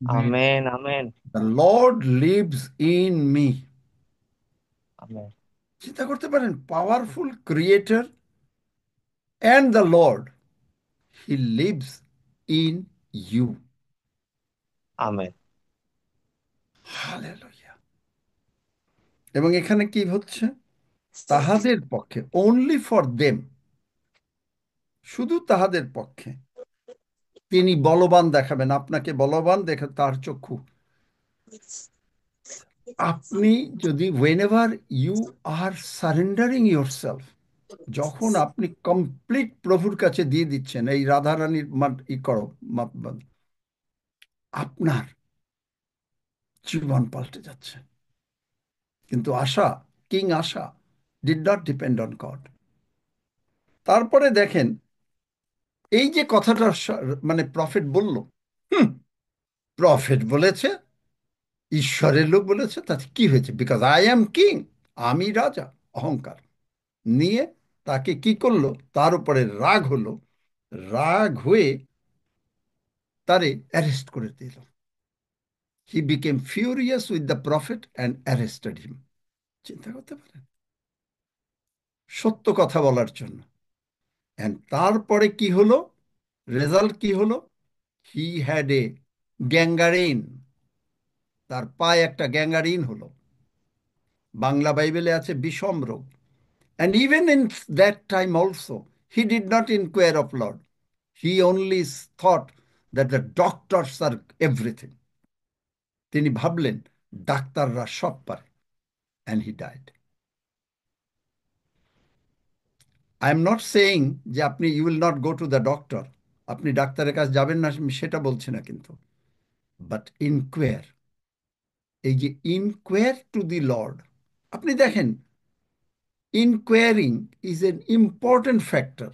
S3: Amen, amen,
S1: The Lord lives in me.
S3: Amen,
S1: চিন্তা করতে পারেন, powerful creator and the Lord, he lives in you.
S3: Amen,
S1: Hallelujah. এবং এখানে কি হচ্ছে? তাহাদের পক্ষে, only for them, শুধু তাহাদের পক্ষে তিনি বলবান দেখাবেন। আপনাকে বলবান দেখে তার চক্ষু। আপনি যদি whenever you are surrendering yourself, যখন আপনি কমপ্লিট প্রভুর কাছে দিয়ে দিচ্ছেন, এই রাধারানীর ই করো, আপনার জীবন পাল্টে যাচ্ছে। কিন্তু Asa, king Asa, did not depend on God. তারপরে দেখেন, এই যে কথাটা মানে প্রফেট বলল, প্রফেট বলেছে, ঈশ্বরের লোক বলেছে, তাতে কি হয়েছে? বিকজ আই অ্যাম কিং, আমি রাজা, অহংকার নিয়ে তাকে কি করলো? তার উপরে রাগ হলো, রাগ হয়ে তারে অ্যারেস্ট করে দিল। He became furious with the prophet and arrested him. চিন্তা করতে পারেন, সত্য কথা বলার জন্য। অ্যান্ড তারপরে কি হলো? রেজাল্ট কি হলো? হি হ্যাড এ গ্যাঙ্গারিন, তার পায়ে একটা গ্যাঙ্গারিন হলো। বাংলা বাইবেলে আছে বিষম রোগ। And even in that time also, he did not inquire of Lord. He only thought that the doctors are everything. তিনি ভাবলেন ডাক্তাররা সব পারে, and he died. I am not saying যে আপনি you will not go to the doctor, আপনি ডাক্তারের কাছে যাবেন না, আমি সেটা বলছি না, কিন্তু but inquire, এই যে inquire to the Lord, আপনি দেখেন inquiring is an important factor.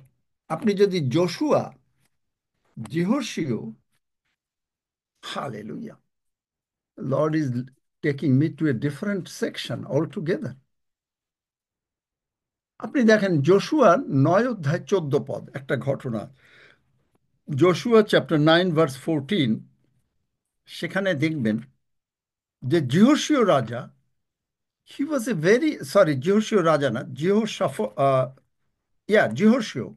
S1: আপনি যদি Joshua, Jehoshua, hallelujah, Lord is taking me to a different section altogether. আপনি দেখেন জোশুয়া 9 অধ্যায় 14 পদ, একটা ঘটনা। জোশুয়া চ্যাপ্টার 9 ভার্স 14, সেখানে দেখবেন যে জিহোশীয় রাজা, হি ওয়াজ এ ভেরি, সরি, জিহোশীয় রাজা না, জিহোশীয়,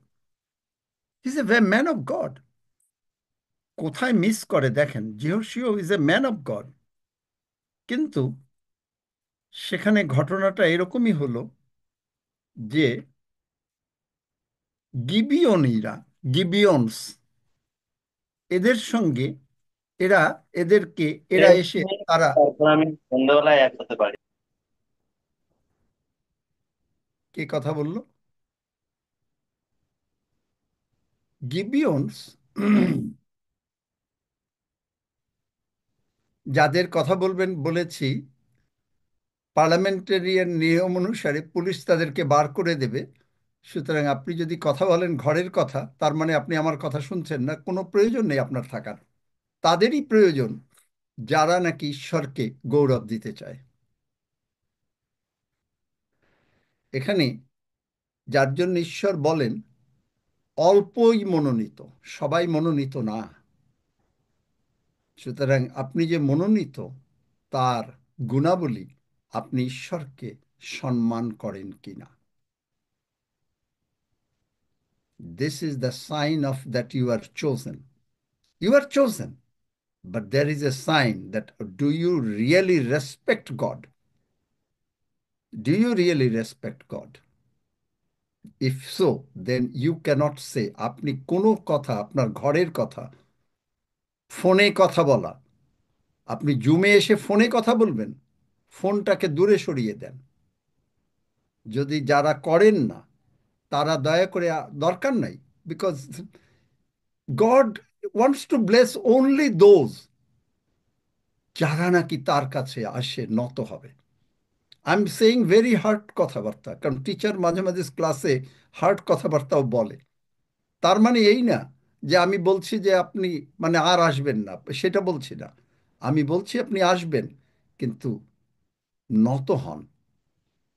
S1: he is a man of God. কোথায় মিস করে দেখেন, জিহোশিও is a man of God, কিন্তু সেখানে ঘটনাটা এরকমই হলো যে গিবিয়নীরা, গিবিয়নস, এদের সঙ্গে এরা এদেরকে এরা এসে তারা
S6: তারপর আমি সন্ধ্যাবেলায় এক হতে পারি।
S1: কে কথা বলল? গিবিয়নস যাদের কথা বলবেন বলেছি, পার্লামেন্টারিয়ান নিয়ম অনুসারে পুলিশ তাদেরকে বার করে দেবে। সুতরাং আপনি যদি কথা বলেন ঘরের কথা, তার মানে আপনি আমার কথা শুনছেন না, কোনো প্রয়োজন নেই আপনার থাকার। তাদেরই প্রয়োজন যারা নাকি ঈশ্বরকে গৌরব দিতে চায়। এখানে যার জন্য ঈশ্বর বলেন অল্পই মনোনীত, সবাই মনোনীত না। সুতরাং আপনি যে মনোনীত, তার গুণাবলী আপনি ঈশ্বরকে সম্মান করেন কিনা। This is the sign of that you are chosen. You are chosen, but there is a sign that do you really respect God? Do you really respect God? If so, then you cannot say, আপনি কোনো কথা, আপনার ঘরের কথা, ফোনে কথা বলা, আপনি জুমে এসে ফোনে কথা বলবেন, ফোনটাকে দূরে সরিয়ে দেন। যদি যারা করেন না তারা দয়া করে, দরকার নাই, because god wants to bless only those যারা নাকি তার কাছে আসে, নত হবে। I am saying very hard কথাবার্তা, কারণ টিচার মাঝে মাঝে ক্লাসে হার্ড কথাবার্তাও বলে। তার মানে এই না যে আমি বলছি যে আপনি মানে আর আসবেন না, সেটা বলছি না। আমি বলছি আপনি আসবেন, কিন্তু নত হন।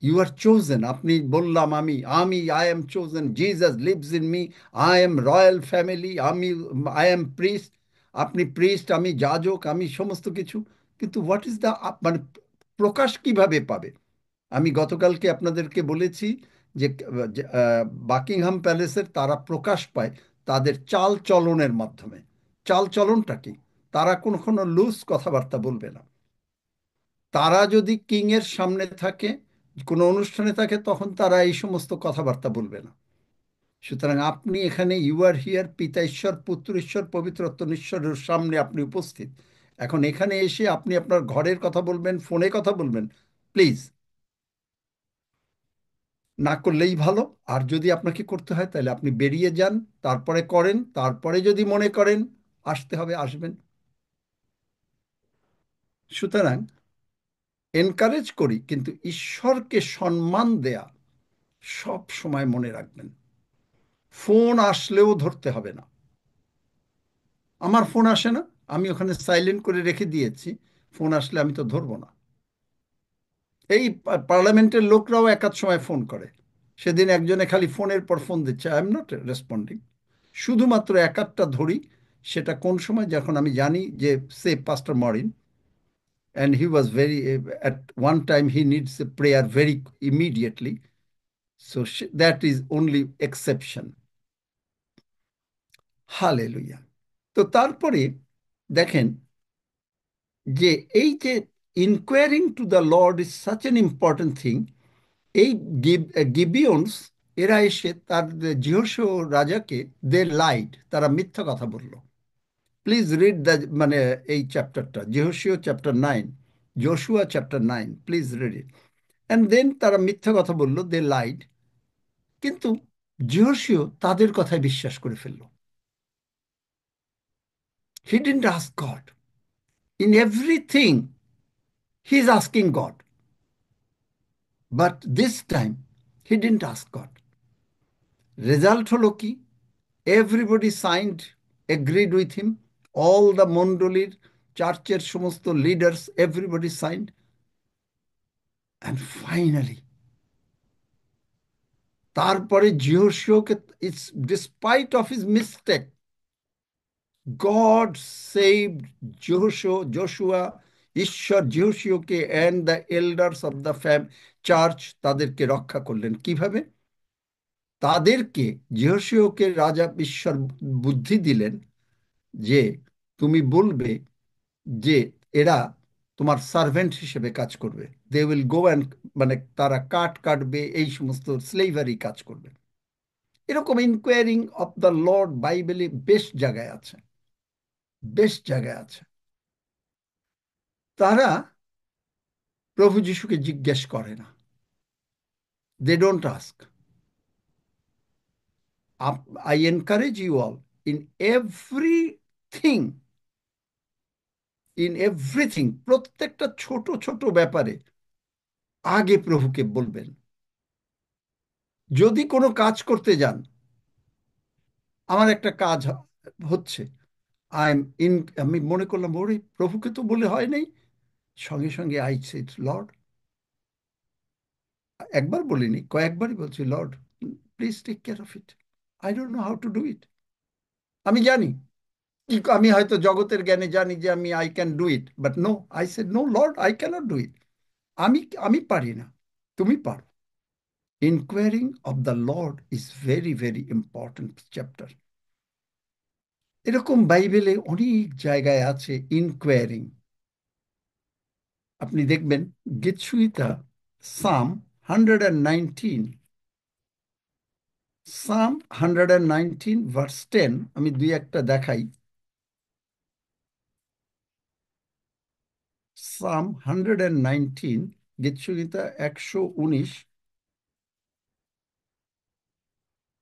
S1: You are chosen. আপনি বললাম আমি আমি I am chosen, Jesus lives in me, I am royal family, I am priest. আপনি প্রিস্ট, আমি যাজক, আমি সমস্ত কিছু। কিন্তু হোয়াট ইজ দ্য, মানে প্রকাশ কিভাবে পাবে? আমি গতকালকে আপনাদেরকে বলেছি যে বাকিংহাম প্যালেসের তারা প্রকাশ পায় তাদের চাল চলনের মাধ্যমে। চাল চলনটা কি? তারা কখনো লুজ কথাবার্তা বলবে না। তারা যদি কিং এর সামনে থাকে, কোনো অনুষ্ঠানে থাকে, তখন তারা এই সমস্ত কথাবার্তা বলবে না। সুতরাং আপনি এখানে ইউ আর হিয়ার, পিতা ঈশ্বর, পুত্র ঈশ্বর, পবিত্রত্ব ঈশ্বরের সামনে আপনি উপস্থিত। এখন এখানে এসে আপনি আপনার ঘরের কথা বলবেন, ফোনে কথা বলবেন, প্লিজ না করলেই ভালো। আর যদি আপনাকে করতে হয় তাহলে আপনি বেরিয়ে যান, তারপরে করেন। তারপরে যদি মনে করেন আসতে হবে, আসবেন। সুতরাং এনকারেজ করি, কিন্তু ঈশ্বরকে সম্মান দেয়া সব সময় মনে রাখবেন। ফোন আসলেও ধরতে হবে না। আমার ফোন আসে না, আমি ওখানে সাইলেন্ট করে রেখে দিয়েছি। ফোন আসলে আমি তো ধরবো না। এই পার্লামেন্টের লোকরাও এক আধ সময় ফোন করে। সেদিন একজনে খালি ফোনের পর ফোন দিচ্ছে, আই এম নট রেসপন্ডিং। শুধুমাত্র এক আধটা ধরি। সেটা কোন সময়? যখন আমি জানি যে সে পাস্টার mooring, and he was very, at one time he needs a prayer very immediately, so that is only exception. Hallelujah. তো তারপরে দেখেন যে এই যে enquiring to the lord is such N important thing. এই গিবিয়ন্স এরা এসে তার জিহোশু রাজাকে দে লাইড, তারা মিথ্যা কথা বলল। প্লিজ রিড দ্য, মানে এই চ্যাপ্টারটা, জিহোশিও chapter 9, Joshua chapter 9, please read it. And then তারা মিথ্যা কথা বলল, দে লাইড। কিন্তু জিহোশিও তাদের কথায় বিশ্বাস করে ফেলল। He didn't ask God in everything, he is asking God, but this time he didn't ask God. Result হলো কি? Everybody signed, agreed with him, all the মন্ডলীর, চার্চের সমস্ত leaders, everybody signed. And finally তারপরে জিহোশিওকে, it's despite of his mistake, God saved Joshua. ঈশ্বর জিহোশিওকে and the elders of the church, তাদেরকে রক্ষা করলেন। কিভাবে? তাদেরকে, জিহোশিওকে রাজা ঈশ্বর বুদ্ধি দিলেন যে তুমি বলবে যে এরা তোমার সার্ভেন্ট হিসেবে কাজ করবে, দে উইল গো অ্যান্ড, মানে তারা কাটবে, এই সমস্ত স্লেভারি কাজ করবে। এরকম ইনকোয়ারিং অফ দ্য লর্ড বাইবেলে বেশ জায়গায় আছে, বেশ জায়গায় আছে। তারা প্রভু যিশুকে জিজ্ঞেস করে না, they don't ask. I encourage you all, in everything, প্রত্যেকটা ছোট ছোট ব্যাপারে আগে প্রভুকে বলবেন। যদি কোনো কাজ করতে যান, আমার একটা কাজ হচ্ছে, আই এম ইন, আমি মনে করলাম ওরে প্রভুকে তো বলে হয় নাই, সঙ্গে সঙ্গে আই সেড লর্ড, একবার বলিনি, কয়েকবারই বলছি, lord please take care of it, I don't know how to do it. আমি জানি, আমি হয়তো জগতের জ্ঞানে জানি যে আমি I can do it, but no, I said no lord, I can't do it. আমি আমি পারি না, তুমি পারো। Inquiring of the lord is very very important chapter. এরকম বাইবেলে অনেক জায়গায় আছে ইনকোয়ারিং। আপনি দেখবেন গীতসংহিতা, সাম 119, সাম 119 ভার্স 10, আমি দুই একটা দেখাই। সাম 119, গীতসংহিতা 119,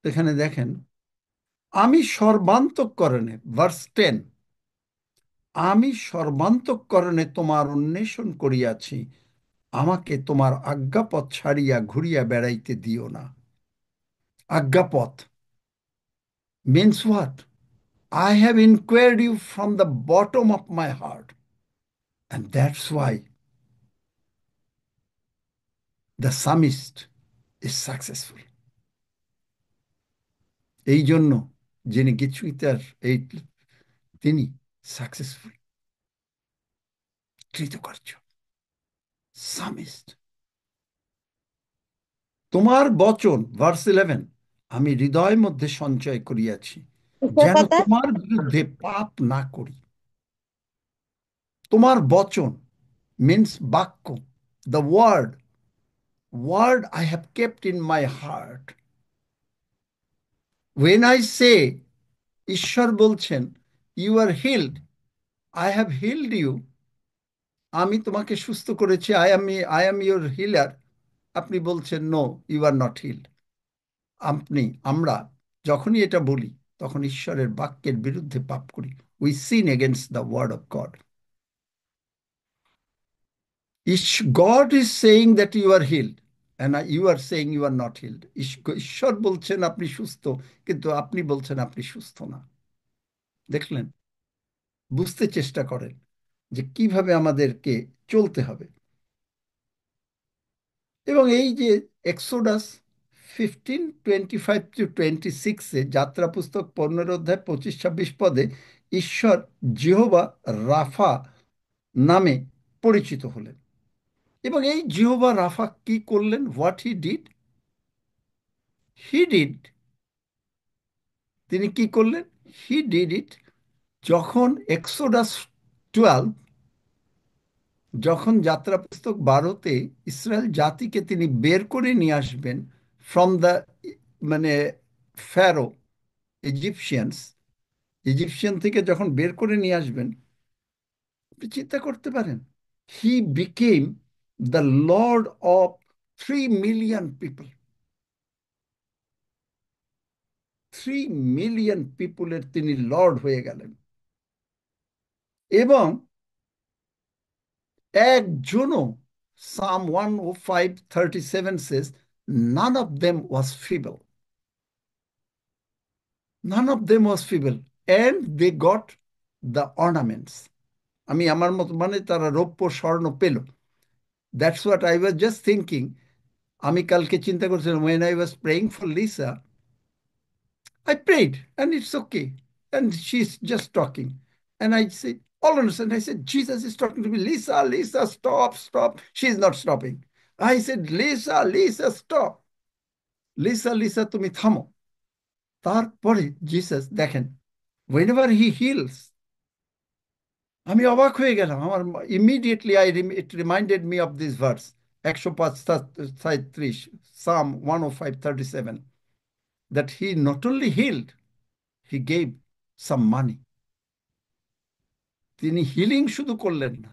S1: এখানে দেখেন, আমি সর্বান্তঃকরণে, ভার্স 10, আমি সর্বান্তঃকরণে তোমার অন্বেষণ করিয়াছি, আমাকে তোমার আজ্ঞাপথ ছাড়িয়া ঘুরিয়া বেড়াইতে দিও না। আজ্ঞাপথ means what? I have inquired you from the bottom of my heart, and that's why the psalmist is successful. এই জন্য যিনি গীতসংহিতার এই, তিনি সাকসেসফুল, কৃতকার্য সামিস্ট। তোমার বচন, ভার্স 11, আমি হৃদয় মধ্যে সঞ্চয় করিয়াছি, যেন তোমার বিরুদ্ধে পাপ না করি। তোমার বচন মিন্স বাক্য, the word I have kept in my heart. When I say, ঈশ্বর বলছেন you are healed, I have healed you, আমি তোমাকে সুস্থ করেছি, আই অ্যাম ইউর হিলার। আপনি বলছেন no, you are not healed. আমরা যখনই এটা বলি, তখন ঈশ্বরের বাক্যের বিরুদ্ধে পাপ করি। We sin against the word of God. God is saying that you are healed, and you are saying you are not healed. ঈশ্বর বলছেন আপনি সুস্থ, কিন্তু আপনি বলছেন আপনি সুস্থ না। দেখলেন? বুঝতে চেষ্টা করেন যে কিভাবে আমাদেরকে চলতে হবে। এবং এই যে এক্সোডাস 15:25-26, যাত্রা পুস্তক 15 অধ্যায় 25-26 পদে ঈশ্বর জিহোবা রাফা নামে পরিচিত হলেন। এবং এই জিহোবা রাফা কি করলেন? হোয়াট হি ডিড, তিনি কি করলেন? He did it. যখন এক্সোডাস 12, যখন যাত্রা পুস্তক 12-তে ইসরায়েল জাতিকে তিনি বের করে নিয়ে আসবেন ফ্রম দ্য, মানে ফ্যারো, ইজিপশিয়ানস, ইজিপশিয়ান থেকে যখন বের করে নিয়ে আসবেন, আপনি চিন্তা করতে পারেন, he became the Lord of 3 million people. 3 million পিপুলের তিনি লর্ড হয়ে গেলেন। এবং একজনও, সাম 105:37 says, none of them was feeble. None of them was feeble, and they got the ornaments. আমি আমার মতো, মানে তারা রৌপ্য স্বর্ণ পেল। That's what I was just thinking. আমি কালকে চিন্তা করছিলাম, when I was praying for Lisa, I prayed and it's okay, and she's just talking, and I said, all of a sudden I said, Jesus is talking to me, Lisa, Lisa, stop. She's not stopping. I said, Lisa, Lisa, stop. Lisa, Lisa, তুমি থামো। তারপরে Jesus দেখেন, whenever he heals, আমি অবাক হয়ে গেলাম। আমার immediately it reminded me of this verse, 105:37, Psalm 105:37, that he not only healed, he gave some money. তিনি হিলিং শুধু করলেন না,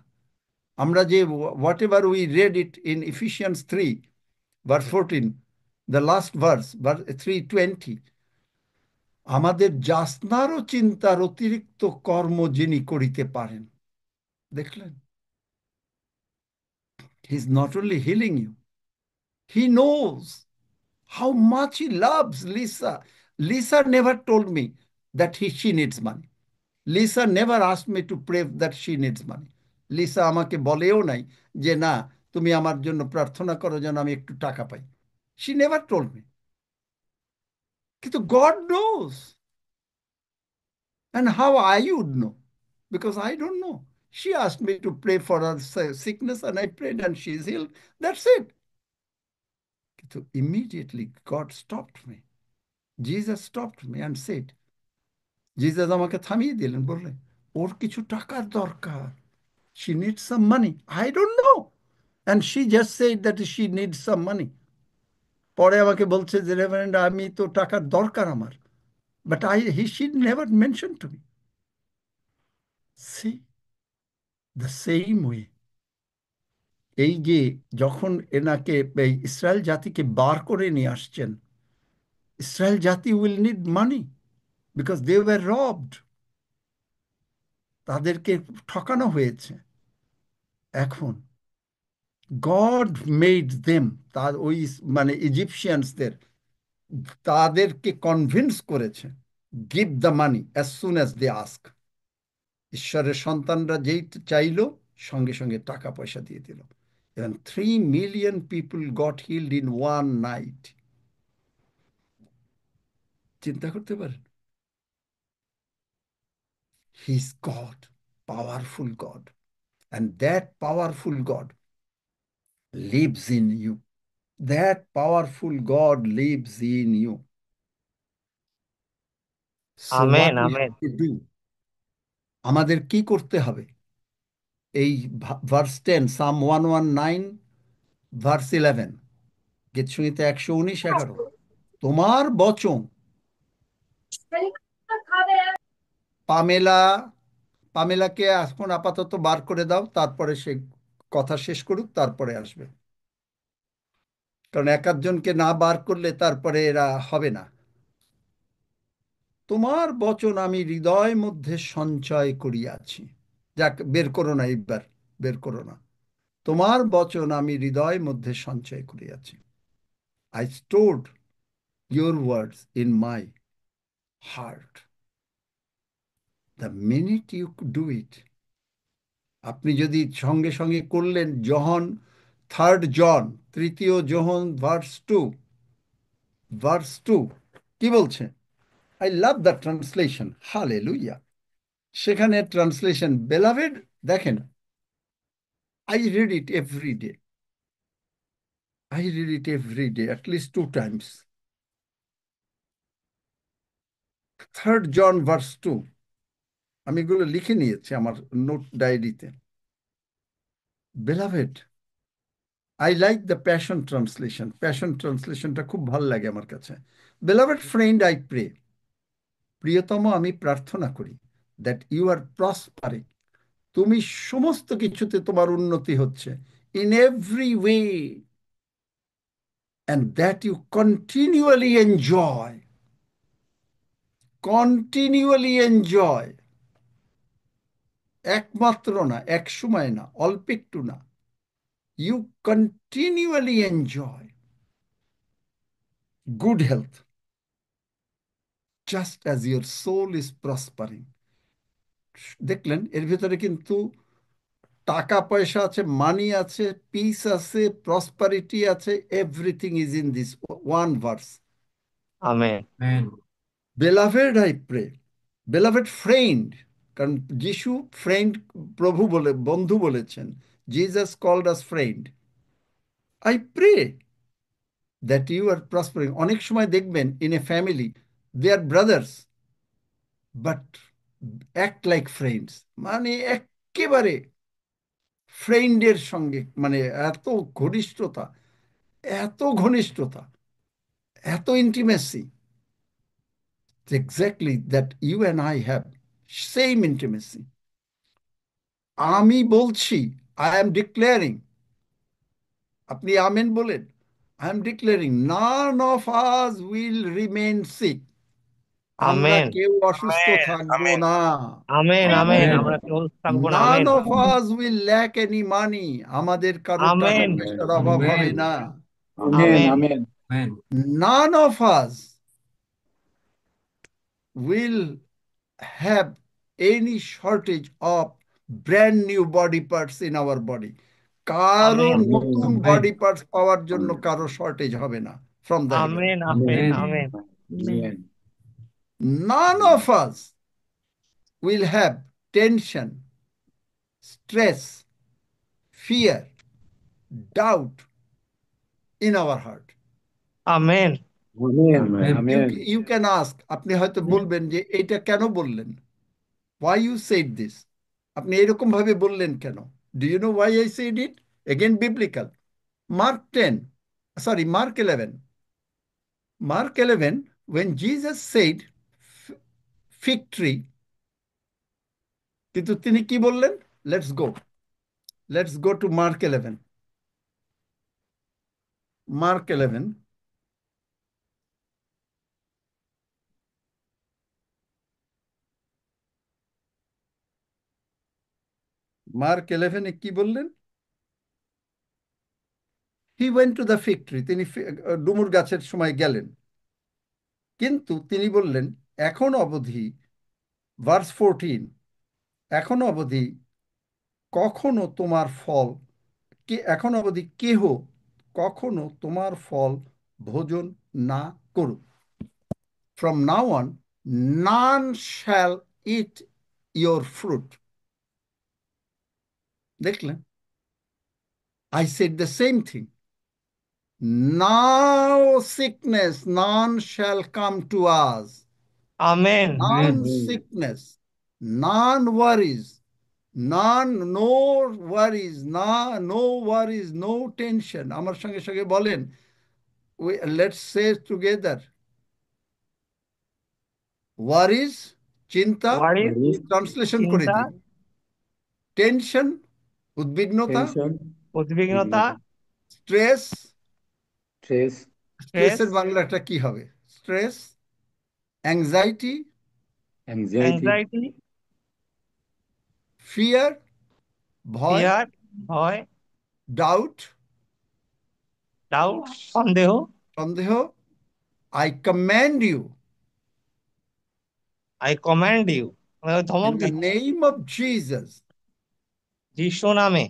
S1: আমরা যে whatever we read it in Ephesians 3:14, the last verse 3:20, আমাদের যাসনার ও চিন্তার অতিরিক্ত কর্ম যিনি করিতে পারেন। দেখলেন, he is not only healing you, he knows how much he loves Lisa. Lisa never told me that she needs money. Lisa never asked me to pray that she needs money. Lisa আমাকে বলেও নাই যে না তুমি আমার জন্য প্রার্থনা করো যেন আমি একটু টাকা পাই। She never told me. কিন্তু God knows. And how I would know? Because I don't know. She asked me to pray for her sickness and I prayed and she is healed. That's it. কিন্তু immediately God stopped me. Jesus stopped me and said, Jesus আমাকে থামিয়ে দিলেন, বললেন ওর কিছু টাকার দরকার, she needs some money. I don't know. And she just said that she needs some money. পরে আমাকে বলছে যে রেভারেন্ড আমি তো টাকার দরকার আমার, but she never mentioned to me. See, the same way, এই যে যখন এনাকে এই ইসরায়েল জাতিকে বার করে নিয়ে আসছেন, ইসরায়েল জাতি will need money because they were robbed. তাদেরকে ঠকানো হয়েছে। এখন গড মেড দেম, তার ওই মানে ইজিপশিয়ানসদের, তাদেরকে কনভিন্স করেছে, give the money as soon as they ask. ঈশ্বরের সন্তানরা যেই চাইলো সঙ্গে সঙ্গে টাকা পয়সা দিয়ে দিল। এবং 3 million people goat held in one night. চিন্তা করতে পারেন, he is god, powerful god, and that powerful God lives in you. That powerful God lives in you. So what
S3: amen,
S1: we
S3: amen.
S1: have to do, আমাদের কি করতে হবে? এই verse 10, সাম 119 verse 11, গীতসংহিতা 119:11, তোমার বচন। পামেলা, পামেলাকে এখন আপাতত বার করে দাও, তারপরে সে কথা শেষ করুক, তারপরে আসবে। কারণ এক আধজনকে না বার করলে তারপরে এরা হবে না। তোমার বচন আমি হৃদয় মধ্যে সঞ্চয় করিয়াছি। যাক, বের করো না, এইবার বের করো না। তোমার বচন আমি হৃদয় মধ্যে সঞ্চয় করিয়াছি। I stored your words in my heart. The minute you do it, আপনি যদি সঙ্গে সঙ্গে করলেন, জন 3 জন, তৃতীয় যোহন ভার্স 2 কি বলছে? I love the translation. Hallelujah. সেখানে ট্রান্সলেশন, বেলাভেড, দেখেন, I read it every day. I read it every day, at least 2 times. 3 John verse 2, আমি এগুলো লিখে নিয়েছি আমার নোট ডায়েরিতে। Beloved, I like the passion translation. Passion ট্রান্সলেশনটা খুব ভালো লাগে আমার কাছে। বেলাভেড ফ্রেন্ড, আই প্রে, প্রিয়তম আমি প্রার্থনা করি, দ্যাট ইউ আর প্রসপারিং, তুমি সমস্ত কিছুতে তোমার উন্নতি হচ্ছে, in every way, and that you continually enjoy, একমাত্র না, এক সময় না, অল্প একটু না, you continually enjoy good health, just as your soul is prospering. দেখলেন, এর ভিতরে কিন্তু টাকা পয়সা আছে, মানি আছে, পিস আছে, প্রসপারিটি আছে, everything is in this one verse.
S3: Amen.
S1: Beloved I pray, beloved friend, কারণ যিশু ফ্রেন্ড, প্রভু বলে, বন্ধু বলেছেন, Jesus called us friend. I pray that you are prospering. অনেক সময় দেখবেন in a family they are brothers but act like friends, মানে একেবারে ফ্রেন্ডের সঙ্গে, মানে এত ঘনিষ্ঠতা, এত ঘনিষ্ঠতা, এত intimacy, exactly that you and I have same intimacy. আমি বলছি, আই এম ডিক্লেয়ারিং, আপনি আমেন বলেন, I am declaring, none of us will remain sick. আমরা
S3: আমেন
S1: কেউ অসুস্থ
S3: আমেন
S1: থাকবো
S3: আমেন
S1: না।
S3: Amen amen
S4: Amen.
S3: আমরা কেউ থাকবো না।
S1: None
S3: amen
S1: of us will lack any money. আমাদের কারো টাকা
S3: আমেন
S1: পয়সার অভাব হবে না।
S7: Amen.
S3: Amen
S7: Amen. Amen.
S1: None of us will have any shortage of brand new body parts in our body. কারো
S3: আমেন
S1: নতুন
S7: Amen.
S1: বডি পার্টস পাওয়ার জন্য কারো শর্টেজ হবে না from the haven.
S3: Amen amen
S7: Amen.
S3: Amen
S5: Amen.
S1: None of us will have tension, stress, fear, doubt in our heart.
S3: Amen
S7: Amen.
S1: You,
S7: Amen.
S1: you can ask, আপনি হয়তো বলবেন যে এটা কেন বললেন? Why you said this? আপনি এরকম ভাবে বললেন কেন? Do you know why I said it? Again biblical. Mark 10, sorry, Mark 11. Mark 11, when Jesus said fig tree, কিন্তু তিনি কি বললেন? Let's go. Let's go to Mark 11. Mark 11. Mark 11 এ কি বললেন? He went to the fig tree. তিনি ডুমুর গাছের সময় গেলেন, কিন্তু তিনি বললেন এখন অবধি, ভার্স 14, এখন অবধি কখনো তোমার ফল, এখন অবধি কেহ কখনো তোমার ফল ভোজন না করুক। From now on, none shall eat your fruit. দেখলেন? I said the same thing. Now sickness, none shall come to us.
S3: Amen
S1: None
S7: Amen.
S1: sickness, none worries, none, no worries, no worries, no tension. আমার সঙ্গে সঙ্গে বলেন, let's say together, worries, চিন্তা,
S3: ওয়ারিস
S7: Worries,
S1: translation করে
S3: চিন্তা
S1: দিই, tension, উদ্বিগ্নতা,
S7: tension,
S3: উদ্বিগ্নতা
S1: স্ট্রেস,
S7: stress,
S3: স্ট্রেস
S1: স্ট্রেসের বাংলাটা কি হবে? Stress, anxiety,
S7: anxiety,
S3: anxiety
S1: fear, ভয়,
S3: ফিয়ার ভয়
S1: ডাউট,
S3: ডাউট সন্দেহ।
S1: সন্দেহ। I command you
S3: I command you ধমক
S1: in the
S3: দিচ্ছি
S1: name of Jesus,
S3: যিশু নামে,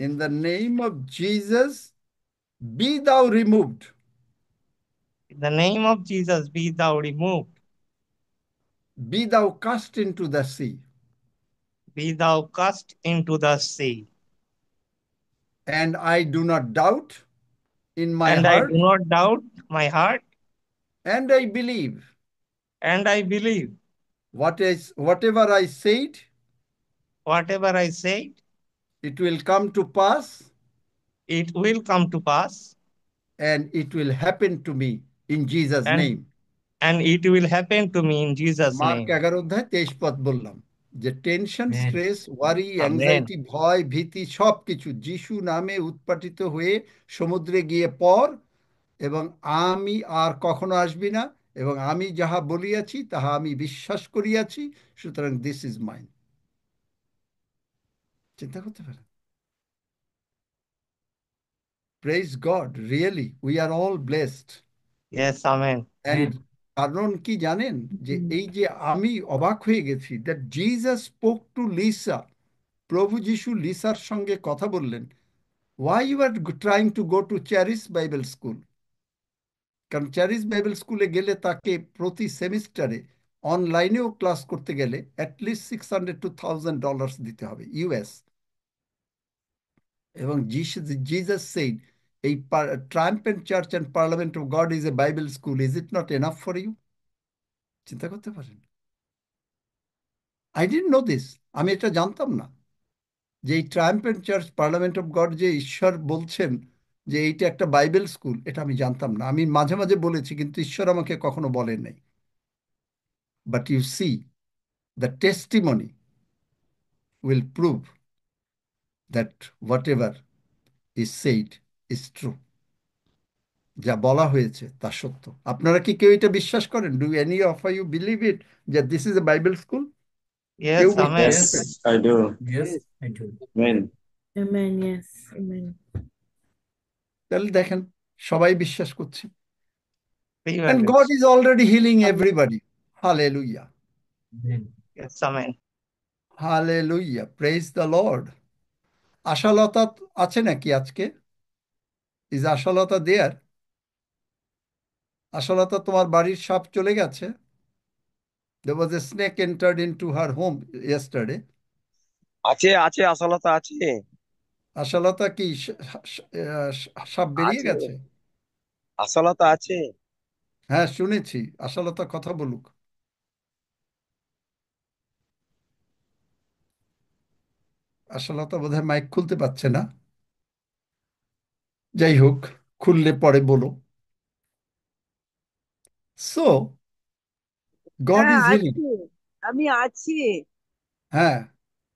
S1: in the name of Jesus, be thou removed,
S3: in the name of Jesus be thou removed,
S1: be thou cast into the sea.
S3: Be thou cast into the sea.
S1: And I do not doubt in my
S3: And I
S1: heart,
S3: do not doubt my heart,
S1: and I believe
S3: and I believe
S1: whatever I said,
S3: whatever I said,
S1: it will come to pass,
S3: it will come to pass,
S1: and it will happen to me in Jesus'
S3: and
S1: name.
S3: it will happen to me in Jesus'
S1: mark
S3: name.
S1: 11 অধ্যায় 23 পদ বললাম যে tension,
S7: Amen.
S1: Stress, ওয়ারি,
S3: Amen.
S1: Anxiety, ভয়, ভীতি সবকিছু যিশু নামে উৎপাটিত হয়ে সমুদ্রে গিয়ে পর, এবং আমি আর কখনো আসবি না, এবং আমি যাহা বলিয়াছি তাহা আমি বিশ্বাস করিয়াছি, সুতরাং দিস ইজ মাইন। চিন্তা করতে পারেন? Praise God, really we are all blessed.
S3: Yes, amen.
S1: And কারণ কি জানেন, যে এই যে আমি অবাক হয়ে গেছি that Jesus spoke to Lisa, প্রভু যিশু লিসার সঙ্গে কথা বললেন, why you are trying to go to Charis Bible school. কারণ চ্যারিস বাইবেল স্কুলে গেলে তাকে প্রতি সেমিস্টারে অনলাইনেও ক্লাস করতে গেলে অ্যাটলিস্ট $600 to $1,000 দিতে হবে ইউএস। এবং জিসাস সেইড, এই triumphant church and parliament of God is a Bible school, is it not enough for you? চিন্তা করতে পারেন? I didn't know this. আমি এটা জানতাম না যে এই triumphant church parliament of God যে ঈশ্বর বলছেন যে এইটা একটা বাইবেল স্কুল, এটা আমি জানতাম না। আমি মাঝে মাঝে বলেছি, কিন্তু ঈশ্বর আমাকে কখনো বলেন নাই। But you see, the testimony will prove that whatever is said is true. যা বলা হয়েছে তা সত্য। আপনারা কি কেউ এটা বিশ্বাস করেন? Do any of you believe it যে this is a Bible school? কেউ
S3: Yes,
S1: বলতে
S3: Amen.
S1: পারবে?
S6: Yes, I do.
S7: Yes, I do.
S6: Amen.
S5: Amen. Yes. Amen.
S1: তাহলে দেখেন, সবাই বিশ্বাস করছে। And
S3: Privilege.
S1: God is already healing everybody. Hallelujah.
S7: Amen.
S3: Yes, Amen.
S1: Hallelujah. Praise the Lord. Ashalata আছে নাকি আজকে? ইজ আশালতা দেয়ার? আশালতা, তোমার বাড়ির সাপ চলে গেছে? There was a snake entered into her home yesterday.
S8: আছে আছে আশালতা আছে
S1: আশালতা কি সাপ বেরিয়ে
S8: আছে
S1: গেছে?
S8: আশালতা আছে
S1: হ্যাঁ, শুনেছি। আশালতা কথা বলুক। আশালতা বোধহয় মাইক খুলতে পারছে না। যাই হোক, খুললে পরে বলো। সো গড
S9: হ্যাঁ
S1: ইজ হিলিং।
S9: আছি, আমি আছি।
S1: হ্যাঁ,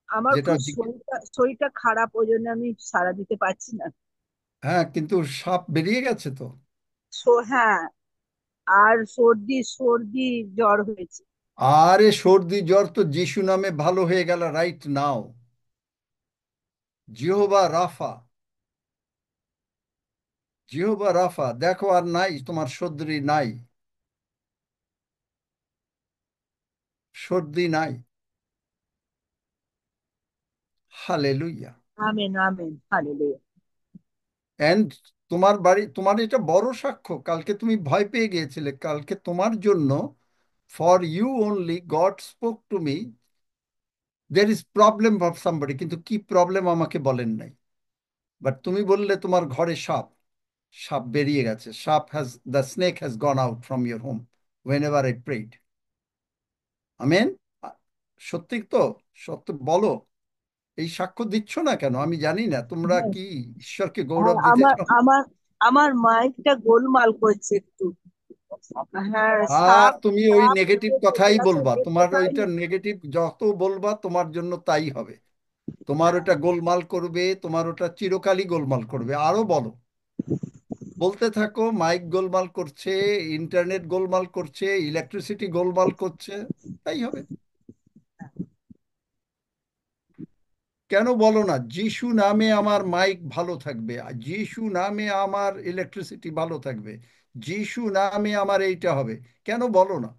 S9: আমার
S1: যেটা
S9: খুব শরীরটা খারাপ, ওই জন্য আমি সাড়া দিতে পারছি না।
S1: হ্যাঁ, কিন্তু সাপ বেরিয়ে গেছে তো।
S9: হ্যাঁ, আর সর্দি সর্দি জ্বর হয়েছে।
S1: আরে সর্দি জ্বর তো যিশু নামে ভালো হয়ে গেল রাইট নাও। জিহোবা রাফা, জিহোবা রাফা, দেখো আর নাই, তোমার সর্দি নাই, সর্দি নাই। Hallelujah.
S9: Amen amen, hallelujah.
S1: And তোমার বাড়ি, তোমার এটা বড় সাক্ষ্য। কালকে তুমি ভয় পেয়ে গিয়েছিলে। কালকে তোমার জন্য, for you only, God spoke to me, there is problem of somebody, কিন্তু কি প্রবলেম আমাকে বলেন নাই। বাট তুমি বললে তোমার ঘরে সাপ, সাপ বেরিয়ে গেছে। সাপ has, the snake has gone out from your home whenever I prayed. Amen. সত্যি তো? সত্য বলো। এই সাক্ষ্য দিচ্ছ না কেন আমি জানি না। তোমরা
S9: হ্যাঁ,
S1: কি ঈশ্বরকে
S9: হ্যাঁ,
S1: গৌরব দিতে
S9: আমার
S1: চাও?
S9: আমার আমার মাইকটা গোলমাল করছে একটু। হ্যাঁ, সাপ
S1: তুমি ওই
S9: সাপ
S1: নেগেটিভ
S9: বেরিয়েছে,
S1: কথাই
S9: আচ্ছা
S1: বলবা।
S9: দেখতে
S1: তোমার ওইটা
S9: পাইনি।
S1: নেগেটিভ যত বলবা তোমার জন্য তাই হবে। তোমার ওটা গোলমাল করবে, তোমার ওটা চিরকালই গোলমাল করবে। আরো বলো, বলতে থাকো। মাইক গোলমাল করছে, ইন্টারনেট গোলমাল করছে, ইলেকট্রিসিটি গোলমাল করছে, তাই হবে। কেন বলো না, যিশু নামে আমার মাইক ভালো থাকবে, যিশু নামে আমার ইলেকট্রিসিটি ভালো থাকবে, যিশু নামে আমার এইটা হবে? কেন বলো না?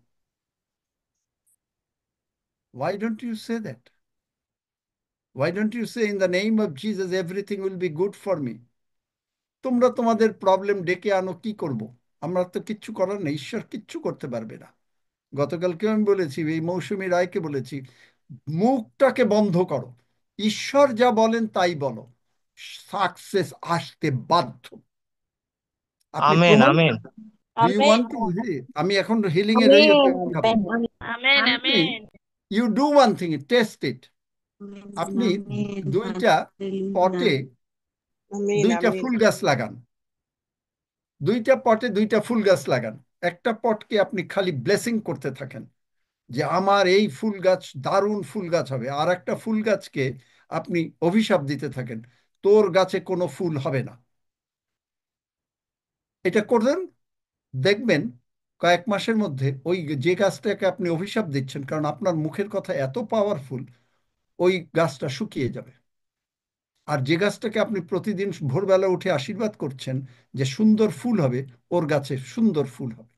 S1: Why don't you say that? Why don't you say, in the name of Jesus, everything will be good for me? তোমরা তোমাদের প্রবলেম ডেকে আনো, কি করব? আমরা তো কিচ্ছু করার নেই, ঈশ্বর কিচ্ছু করতে পারবে না। গতকালকে আমি বলেছি, এই মৌসুমী রায়কে বলেছি, মুখটাকে বন্ধ করো, ঈশ্বর যা বলেন তাই বলো, সাকসেস আসতে বাধ্য। আপনি
S3: Amen.
S1: প্রমাণ
S3: Amen.
S1: করেন। Do you
S4: amen
S1: want to? আমি এখন হিলিং এর ওই
S4: আমেন
S1: দেখাবো।
S4: আমেন
S1: আপনি,
S4: amen
S1: you do one thing, test it. আপনি দুইটা পটে
S9: আমিন
S1: দুইটা
S9: আমিন।
S1: ফুল গাছ লাগান, দুইটা পটে দুইটা ফুল গাছ লাগান। একটা পটকে আপনি খালি ব্লেসিং করতে থাকেন যে আমার এই ফুল গাছ দারুণ ফুল গাছ হবে, আর একটা ফুল গাছকে আপনি অভিশাপ দিতে থাকেন, তোর গাছে কোনো ফুল হবে না। এটা করবেন, দেখবেন কয়েক মাসের মধ্যে ওই যে গাছটাকে আপনি অভিশাপ দিচ্ছেন, কারণ আপনার মুখের কথা এত পাওয়ারফুল, ওই গাছটা শুকিয়ে যাবে। আর যে গাছটাকে আপনি প্রতিদিন ভোরবেলা উঠে আশীর্বাদ করছেন যে সুন্দর ফুল হবে, ওর গাছে সুন্দর ফুল হবে।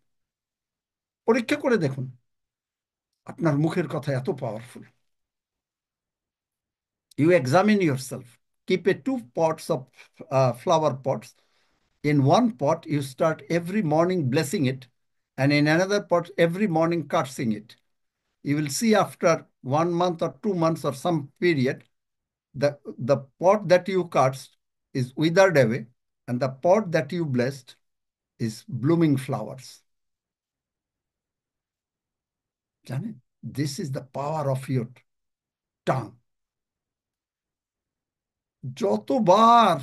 S1: পরীক্ষা করে দেখুন, আপনার মুখের কথা এত powerful. You examine yourself. Keep a two pots of flower pots. In one pot, you start every morning blessing it, and in another pot, every morning cursing it. You will see after 1 month or 2 months or some period, the pot that you cursed is withered away, and the pot that you blessed is blooming flowers. জানেন, this is the power of your tongue. যতবার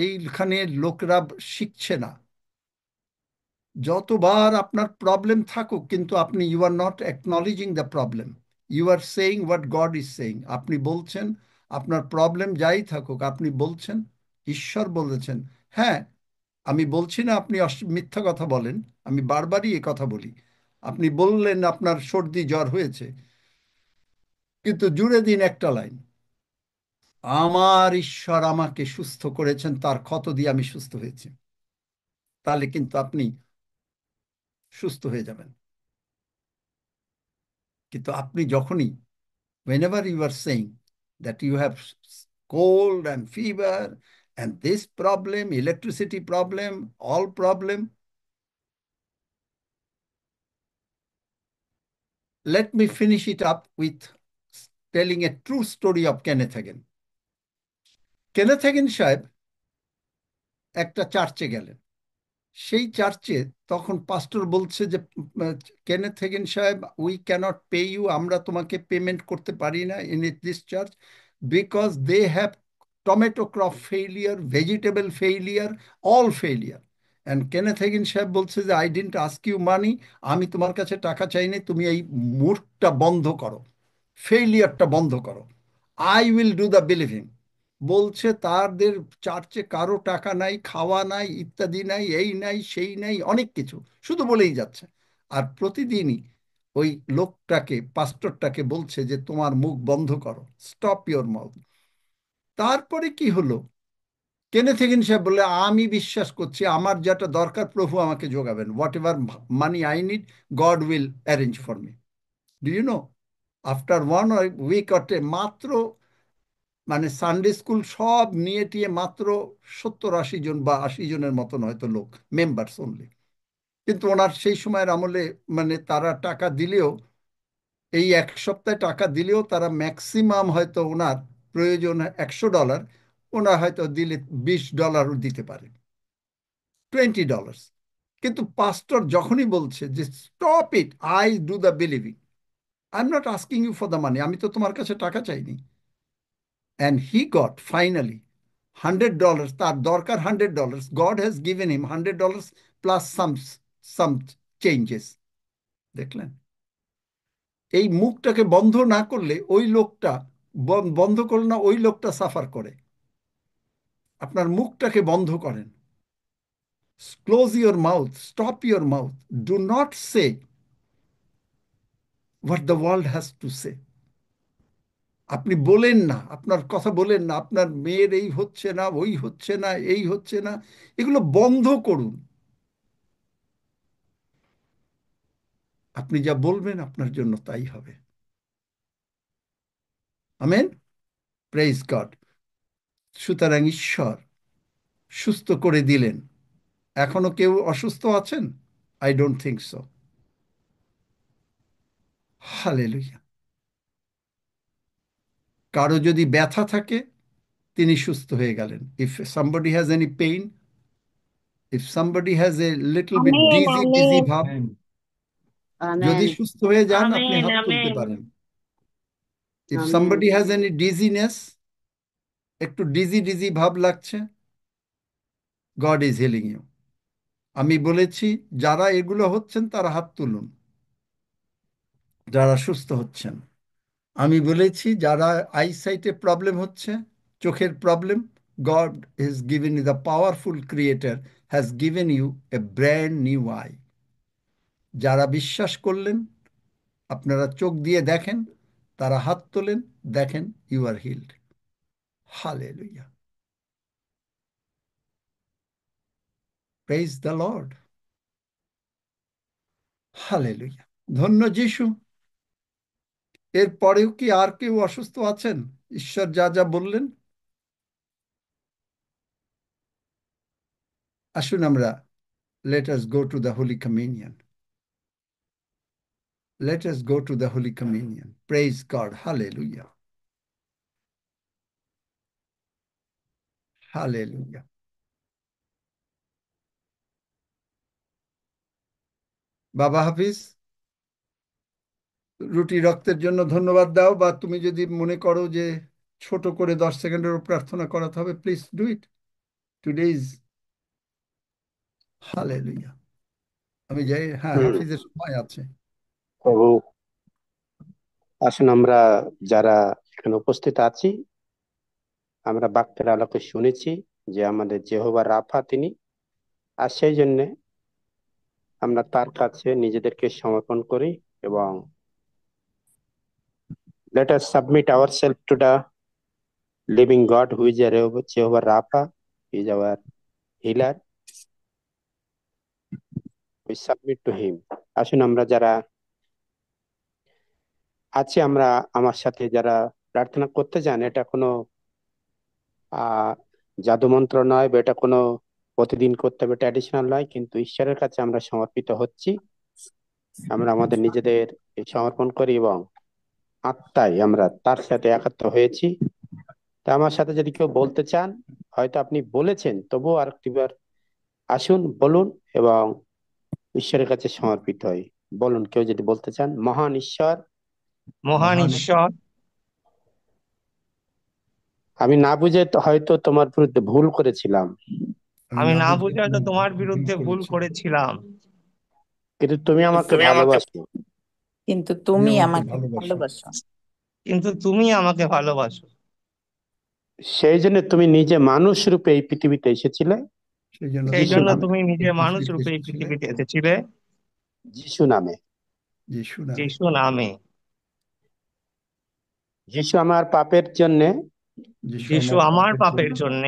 S1: এইখানে লোকরা শিখছে না, যতবার আপনার problem থাকুক, কিন্তু আপনি you are not acknowledging the problem, you are saying what God is saying. আপনি বলছেন আপনার প্রবলেম যাই থাকুক, আপনি বলছেন ঈশ্বর বলেছেন। হ্যাঁ, আমি বলছি না আপনি মিথ্যা কথা বলেন, আমি বারবারই এ কথা বলি। আপনি বললেন আপনার সর্দি জ্বর হয়েছে, কিন্তু জুড়ে দিন একটা লাইন, আমার ঈশ্বর আমাকে সুস্থ করেছেন, তার ক্ষত দিয়ে আমি সুস্থ হয়েছি। তাহলে কিন্তু আপনি সুস্থ হয়ে যাবেন। কিন্তু আপনি যখনই, whenever you are saying that you have cold and fever and this problem, electricity problem, all problem, let me finish it up with telling a true story of Kenneth Hagin. Kenneth Hagin সাহেব একটা চার্চে গেলেন। সেই চার্চে তখন pastor বলছে যে Kenneth Hagin সাহেব, উই ক্যানট পে ইউ, আমরা তোমাকে পেমেন্ট করতে পারি না in this church, because they have tomato crop failure, vegetable failure, all failure. And Kenneth Hagin সাহেব বলছে যে I didn't ask you money, আমি তোমার কাছে টাকা চাইনি, তুমি এই মুডটা বন্ধ করো, ফেইলিয়ারটা বন্ধ করো, I will do the believing. বলছে তাদের চার্চে কারো টাকা নাই, খাওয়া নাই, ইত্যাদি নাই, এই নাই সেই নাই, অনেক কিছু শুধু বলেই যাচ্ছে। আর প্রতিদিনই ওই লোকটাকে, পাস্টরটাকে বলছে যে তোমার মুখ বন্ধ করো, স্টপ ইওর মাউথ। তারপরে কি হলো? কেনেথ হেগিন সাহেব বললে, আমি বিশ্বাস করছি আমার যেটা দরকার প্রভু আমাকে যোগাবেন, whatever money I need, God will arrange for me. Do you know, after 1 week মাত্র, মানে সানডে স্কুল সব নিয়ে টিয়ে মাত্র 70-80 জন বা 80 জনের মতন হয়তো লোক, মেম্বার্স অনলি। কিন্তু ওনার সেই সময়ের আমলে, মানে তারা টাকা দিলেও, এই 1 সপ্তাহে টাকা দিলেও তারা ম্যাক্সিমাম হয়তো ওনার প্রয়োজন $100, ওনার হয়তো দিলে $20 দিতে পারে, $20। কিন্তু পাস্টর যখনই বলছে যে stop it, I do the believing, I am not asking you for the money, আমি তো তোমার কাছে টাকা চাইনি। And he got finally $100, তার দরকার $100, God has given him $100 plus some changes। দেখলেন? এই মুখটাকে বন্ধ না করলে ওই লোকটা, বন্ধ করলে না ওই লোকটা সাফার করে। আপনার মুখটাকে বন্ধ করেন, close your mouth, stop your mouth, do not say what the world has to say. আপনি বলেন না, আপনার কথা বলেন না, আপনার মেয়ের এই হচ্ছে না, ওই হচ্ছে না, এই হচ্ছে না, এগুলো বন্ধ করুন। আপনি যা বলবেন আপনার জন্য তাই হবে। Amen, praise God. সুতরাং ঈশ্বর সুস্থ করে দিলেন। এখনো কেউ অসুস্থ আছেন? I don't think so. Hallelujah. কারো যদি ব্যথা থাকে, তিনি সুস্থ হয়ে গেলেন। If somebody has any pain, if somebody has a little bit
S4: amen
S1: ডিজি ডিজি
S4: আমেন
S1: ভাব,
S7: Amen.
S1: যদি
S2: Amen.
S1: সুস্থ হয়ে যান আপনি
S4: আমেন
S1: হাত তুলতে
S4: আমেন
S1: পারেন। If
S2: Amen.
S1: Somebody has any dizziness, একটু ডিজি ডিজি ভাব লাগছে, গড ইজ হিলিং ইউ। আমি বলেছি যারা এগুলো হচ্ছেন তারা হাত তুলুন, যারা সুস্থ হচ্ছেন। আমি বলেছি যারা আইসাইটে প্রবলেম হচ্ছে, চোখের problem, God is given you, the powerful creator has given you a brand new eye. যারা বিশ্বাস করলেন, আপনারা চোখ দিয়ে দেখেন, তারা হাত তোলেন, দেখেন, you are healed. Hallelujah, praise the Lord. Hallelujah, ধন্য যিশু। এর পরেও কি আর কেউ অসুস্থ আছেন? ঈশ্বর যা যা বললেন, আসুন আমরা, let us go to the Holy Communion. Let us go to the Holy Communion. Praise God. Hallelujah. Hallelujah. বাবা হাফিজ, রুটি রক্তের জন্য ধন্যবাদ দাও, বা তুমি যদি মনে করো যে ছোট করে 10 সেকেন্ডেরও প্রার্থনা করাতে হবে, please do it. Today is hallelujah. আমি যাই, হ্যাঁ,
S2: হুম।
S1: হাফিজের সময় আছে।
S2: প্রভু, আসুন আমরা যারা এখানে উপস্থিত আছি, আমরা বাক্যের আলোকে শুনেছি যে আমাদের যেহোবা রাফা তিনি, আর সেই জন্যে আমরা তার কাছে নিজেদেরকে সমর্পণ করি এবং let us submit ourselves to the living God who is Jehovah Rapha, he is our healer. We submit to him. আসুন আমরা যারা আছি, আমরা আমার সাথে যারা প্রার্থনা করতে চান, এটা কোনো জাদু মন্ত্র নয়, বা এটা কোনো প্রতিদিন করতে হবে ট্র্যাডিশনাল নয়, কিন্তু ঈশ্বরের কাছে আমরা সমর্পিত হচ্ছি। আমরা আমাদের নিজেদের সমর্পণ করি এবং আত্মায় আমরা তার সাথে একাত্ম হয়েছি। তা আমার সাথে যদি কেউ বলতে চান, হয়তো আপনি বলেছেন, তবুও আরেকটিবার আসুন, বলুন এবং ঈশ্বরের কাছে সমর্পিত হয়। বলুন, কেউ যদি বলতে চান। মহান ঈশ্বর,
S3: মহান ঈশ্বর,
S2: আমি না বুঝে হয়তো তোমার বিরুদ্ধে ভুল করেছিলাম,
S3: আমি না বুঝে হয়তো তোমার বিরুদ্ধে ভুল করেছিলাম,
S2: কিন্তু তুমি আমাকে ভালোবাসো।
S10: কিন্তু তুমি আমাকে ভালোবাসো।
S3: কিন্তু তুমি আমাকে ভালোবাসো।
S2: সেই জন্য তুমি নিজে মানুষ রূপে এই পৃথিবীতে এসেছিলে।
S3: সেই জন্য তুমি নিজে মানুষ রূপে এই পৃথিবীতে এসেছিলে
S2: যিশু নামে।
S3: যিশু নামে।
S2: যিশু আমার পাপের জন্য,
S3: যিশু আমার পাপের জন্য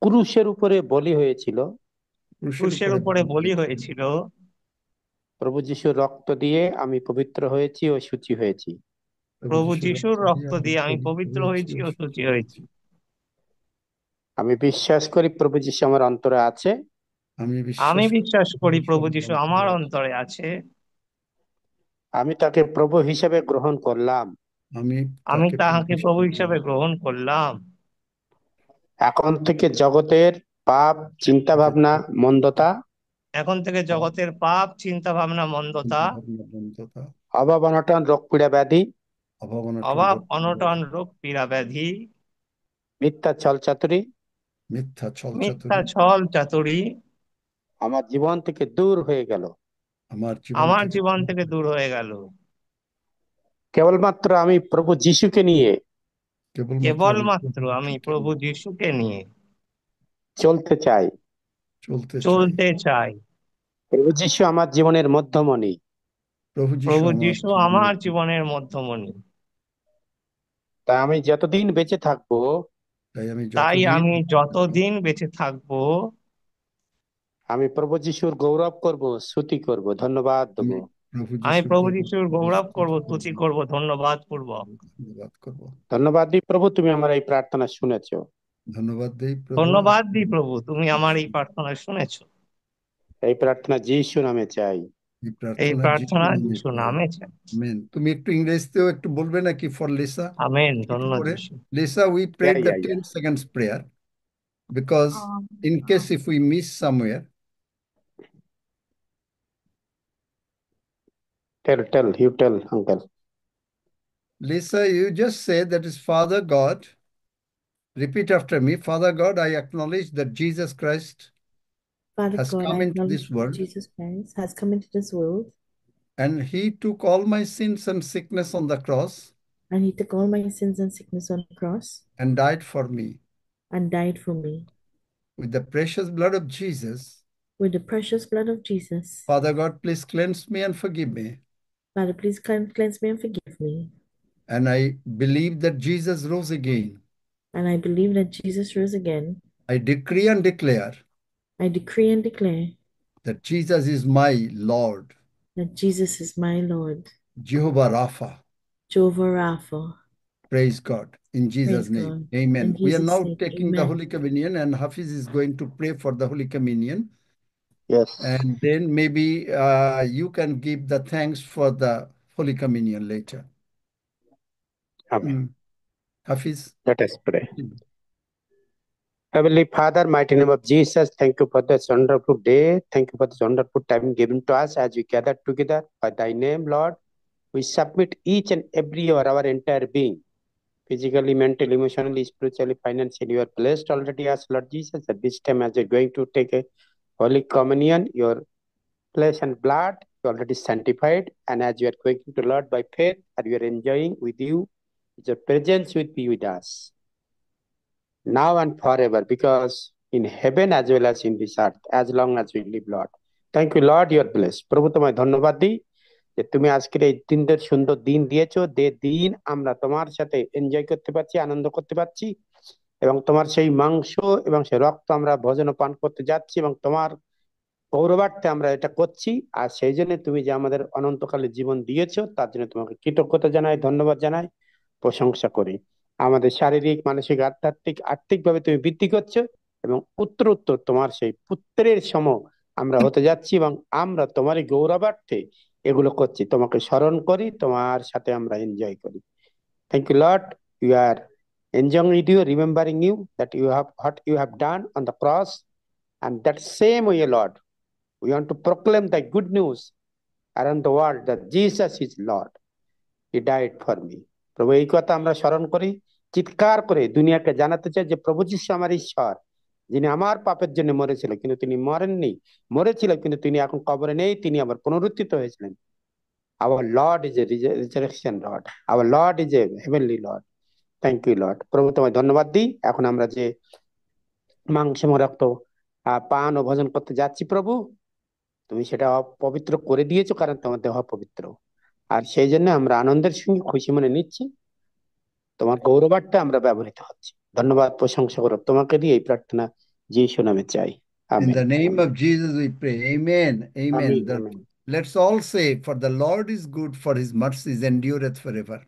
S2: ক্রুশের উপরে বলি হয়েছিল।
S3: ক্রুশের উপরে বলি হয়েছিল।
S2: প্রভু যিশুর রক্ত দিয়ে আমি পবিত্র হয়েছি ও শুচি হয়েছি।
S3: প্রভু যিশুর রক্ত দিয়ে আমি পবিত্র হয়েছি ও শুচি হয়েছি।
S2: আমি বিশ্বাস করি প্রভু যিশু আমার অন্তরে আছে।
S3: আমি বিশ্বাস করি প্রভু যিশু আমার অন্তরে আছে।
S2: আমি তাকে প্রভু হিসেবে গ্রহণ করলাম।
S3: আমি তাহাকে প্রভু হিসেবে গ্রহণ করলাম।
S2: এখন থেকে জগতের পাপ, চিন্তা ভাবনা, মন্দতা,
S3: এখন থেকে জগতের পাপ, চিন্তা ভাবনা, মন্দতা,
S2: অভাব, অনটন, রোগ পীড়া ব্যাধি,
S3: অভাব, অনটন, রোগ পীড়া ব্যাধি,
S2: মিথ্যা ছল চাতুরি,
S3: মিথ্যা ছল চাতুরি
S2: আমার জীবন থেকে দূর হয়ে গেল।
S3: আমার জীবন থেকে দূর হয়ে গেল।
S2: কেবলমাত্র আমি প্রভু যিশুকে নিয়ে,
S3: কেবলমাত্র আমি প্রভু যিশুকে নিয়ে
S2: চলতে চাই,
S3: চলতে চাই।
S2: প্রভু যিশু আমার জীবনের মধ্যমণি।
S3: প্রভু যিশু আমার জীবনের মধ্যমণি।
S2: তাই আমি যতদিন বেঁচে থাকবো,
S3: তাই আমি যতদিন বেঁচে থাকবো
S2: আমি প্রভু যিশুর গৌরব করব, স্তুতি করব, ধন্যবাদ দেবো।
S3: আমি প্রভু যিশুর গৌরব করব, স্তুতি করব, ধন্যবাদ পূর্বক।
S2: ধন্যবাদ দিই প্রভু, তুমি আমার এই প্রার্থনা শুনেছো।
S3: ধন্যবাদ দিই প্রভু, তুমি আমার এই প্রার্থনা শুনেছো।
S2: এই প্রার্থনা যিশু নামে চাই।
S3: এই প্রার্থনা যিশু নামে চাই।
S1: আমেন। তুমি একটু ইংরেজিতেও একটু বলবে নাকি ফর লিসা?
S3: আমেন। ধন্যবাদ যিশু।
S1: Lisa, we prayed
S2: Yeah,
S1: the
S2: yeah,
S1: 10 seconds prayer because in case if we miss somewhere.
S2: You tell, uncle.
S1: Lisa, you just say that is Father God. Repeat after me. Father God, I acknowledge that Jesus Christ
S5: Father
S1: has
S5: God,
S1: come
S5: I
S1: into this
S5: acknowledge
S1: world,
S5: Jesus Christ has come into this world,
S1: and he took all my sins and sickness on the cross
S5: and he took all my sins and sickness on the cross
S1: and died for me.
S5: and died for me.
S1: With the precious blood of Jesus,
S5: With the precious blood of Jesus,
S1: Father God, please cleanse me and forgive me.
S5: Father, please cleanse me and forgive me.
S1: And I believe that Jesus rose again.
S5: And I believe that Jesus rose again.
S1: I decree and declare
S5: I decree and declare
S1: that Jesus is my Lord,
S5: that Jesus is my Lord,
S1: Jehovah Rapha.
S5: Jehovah Rapha.
S1: Praise God. In Jesus'
S5: Praise
S1: name.
S5: God.
S1: Amen.
S5: In
S1: We are
S5: Jesus'
S1: now
S5: name,
S1: taking the
S5: amen.
S1: Holy Communion, and Hafiz is going to pray for the Holy Communion.
S2: Yes.
S1: And then maybe you can give the thanks for the Holy Communion later.
S2: Amen.
S1: Hafiz.
S2: Let us pray. Heavenly Father, mighty name of Jesus, thank you for this wonderful day. Thank you for this wonderful time given to us as we gather together by thy name, Lord. We submit each and every hour, our entire being, physically, mentally, emotionally, spiritually, financially. You are blessed already as Lord Jesus. At this time, as you're going to take a Holy Communion, your flesh and blood, you're already sanctified. And as you are going to Lord by faith, and you are enjoying with you, your presence will be with us now and forever, because in heaven as well as in this earth, as long as we live, Lord. Thank you, Lord, you are blessed. প্রভু তোমায় ধন্যবাদ দিই যে তুমি আজকের এই দিনদের সুন্দর দিন দিয়েছো, যে দিন আমরা তোমার সাথে এনজয় করতে পারছি, আনন্দ করতে পারছি, এবং তোমার সেই মাংস এবং সেই রক্ত আমরা ভোজন পান করতে যাচ্ছি, এবং তোমার গৌরবার্থে আমরা এটা করছি। আর সেই জন্য তুমি যে আমাদের অনন্তকালে জীবন দিয়েছো, তার জন্য তোমাকে কৃতজ্ঞতা জানাই, ধন্যবাদ জানাই, প্রশংসা করি। আমাদের শারীরিক, মানসিক, আর্থিকভাবে তুমি বৃদ্ধি করছো, এবং উত্তর উত্তর তোমার সেই পুত্রের সম আমরা হতে যাচ্ছি, এবং আমরা তোমারই গৌরবার্থে এগুলো করছি। তোমাকে স্মরণ করি, তোমার সাথে আমরা এনজয় করি। Thank you Lord, you are enjoying with you, remembering you, that you have what you have done on the cross, and that same way, Lord, we want to proclaim the good news around the world that Jesus is Lord. He died for me. প্রভু, এই কথা আমরা স্মরণ করি, চিৎকার করে দুনিয়াকে জানাতে চাই যে প্রভু যিশু আমার ঈশ্বর, যিনি আমার পাপের জন্য মরেছিল, কিন্তু তিনি মরেননি। মরেছিল কিন্তু তিনি এখন কবরে নেই, তিনি আবার পুনরুত্থিত হয়েছিলেন। Our Lord is a resurrection Lord. Our Lord is a heavenly Lord. Thank you Lord. প্রভু তোমায় ধন্যবাদ দিই। এখন আমরা যে মাংস এবং রক্ত পান ও ভোজন করতে যাচ্ছি, প্রভু তুমি সেটা পবিত্র করে দিয়েছো, কারণ তোমার দেহ পবিত্র। আর সেই জন্য আমরা আনন্দের সঙ্গে খুশি মনে নিচ্ছি, তোমার গৌরবার্থে আমরা ব্যবহৃত হচ্ছি। ধন্যবাদ, প্রশংসা করো তোমাকে দিয়ে এই প্রার্থনা যিশু নামে চাই,
S1: In
S2: amen.
S1: the name of Jesus we pray. Amen. Amen.
S2: Amen, amen.
S1: Let's all say, for the Lord is good, for his mercies endureth forever.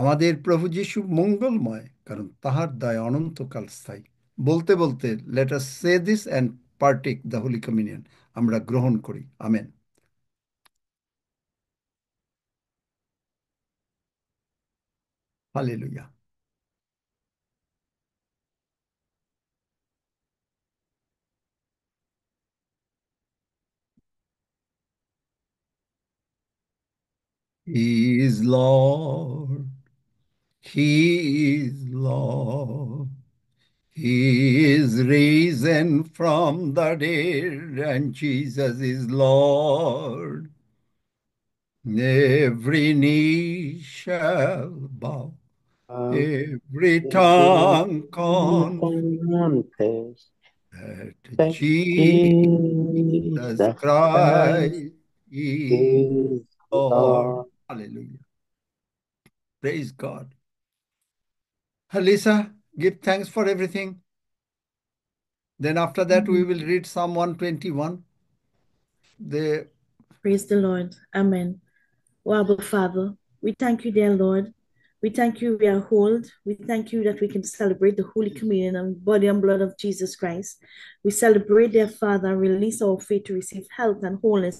S1: আমাদের প্রভু যিশু মঙ্গলময়, কারণ তাহার দয়া অনন্তকাল স্থায়ী। বলতে বলতে let us say this and partake the Holy Communion. আমরা গ্রহণ করি। Amen. Hallelujah. He is Lord. He is Lord. He is risen from the dead, and Jesus is Lord. Every knee shall bow, every tongue confess that Jesus Christ is Lord. Hallelujah. Praise God. Lisa, give thanks for everything. Then after that, we will read Psalm 121.
S5: Praise the Lord. Amen. Oh, Abba Father, we thank you, dear Lord. We thank you we are whole. We thank you that we can celebrate the Holy Communion and body and blood of Jesus Christ. We celebrate, dear Father, and release our faith to receive health and wholeness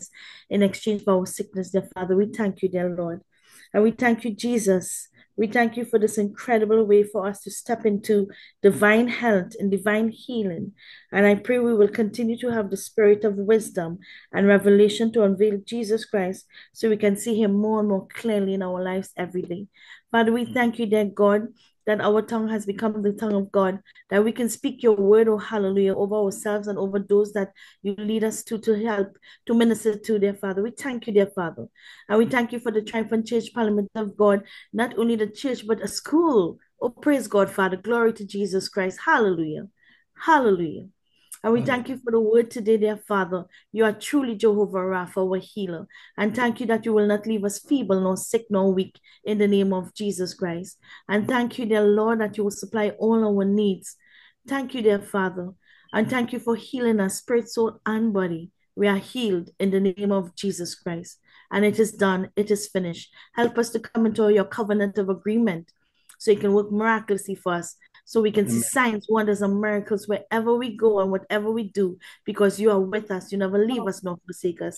S5: in exchange for our sickness, dear Father. We thank you, dear Lord. And we thank you, Jesus. We thank you for this incredible way for us to step into divine health and divine healing. And I pray we will continue to have the spirit of wisdom and revelation to unveil Jesus Christ so we can see him more and more clearly in our lives every day. Father, we thank you, dear God, that our tongue has become the tongue of God, that we can speak your word, oh hallelujah, over ourselves and over those that you lead us to help, to minister to, dear Father. We thank you, dear Father. And we thank you for the Triumphant Church Parliament of God, not only the church, but a school. Oh, praise God, Father. Glory to Jesus Christ. Hallelujah. Hallelujah. And we thank you for the word today, dear Father. You are truly Jehovah Rapha, our healer. And thank you that you will not leave us feeble, nor sick, nor weak, in the name of Jesus Christ. And thank you, dear Lord, that you will supply all our needs. Thank you, dear Father. And thank you for healing us, spirit, soul, and body. We are healed in the name of Jesus Christ. And it is done. It is finished. Help us to come into your covenant of agreement so you can work miraculously for us, so we can see signs, wonders, and miracles wherever we go and whatever we do, because you are with us. You never leave us nor forsake us.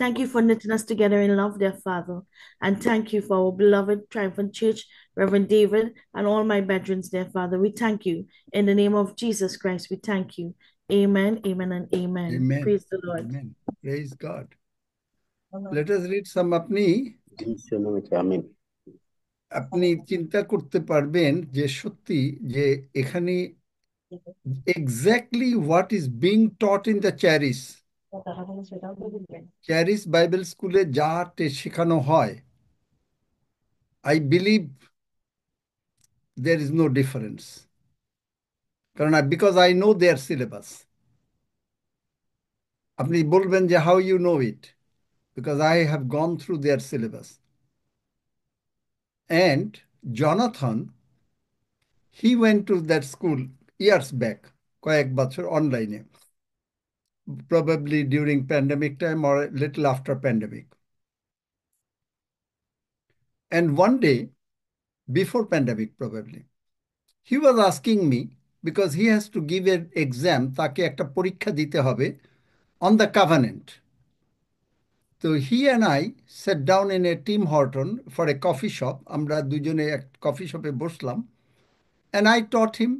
S5: Thank you for knitting us together in love, dear Father. And thank you for our beloved Triumphant Church, Reverend David, and all my brethren, dear Father. We thank you. In the name of Jesus Christ, we thank you. Amen, amen, and amen.
S1: Amen.
S5: Praise the Lord.
S1: Amen. Praise God. Let us read some.
S2: যিশুর নামে আমিন।
S1: আপনি চিন্তা করতে পারবেন যে সত্যি যে এখানে exactly what is being taught in the Charis Bible স্কুলে যা শেখানো হয়, I believe there is no difference. কারণ because I know their syllabus. আপনি বলবেন যে how you know it, because I have gone through their syllabus. And Jonathan, he went to that school years back, কয়েক বছর অনলাইনে, probably during pandemic time or a little after pandemic. And one day, before pandemic probably, he was asking me, because he has to give an exam, তাকে একটা পরীক্ষা দিতে হবে on the covenant. So he and I sat down in a Tim Horton for a coffee shop. আমরা দুজনে এক coffee শপে বসলাম, and I taught him,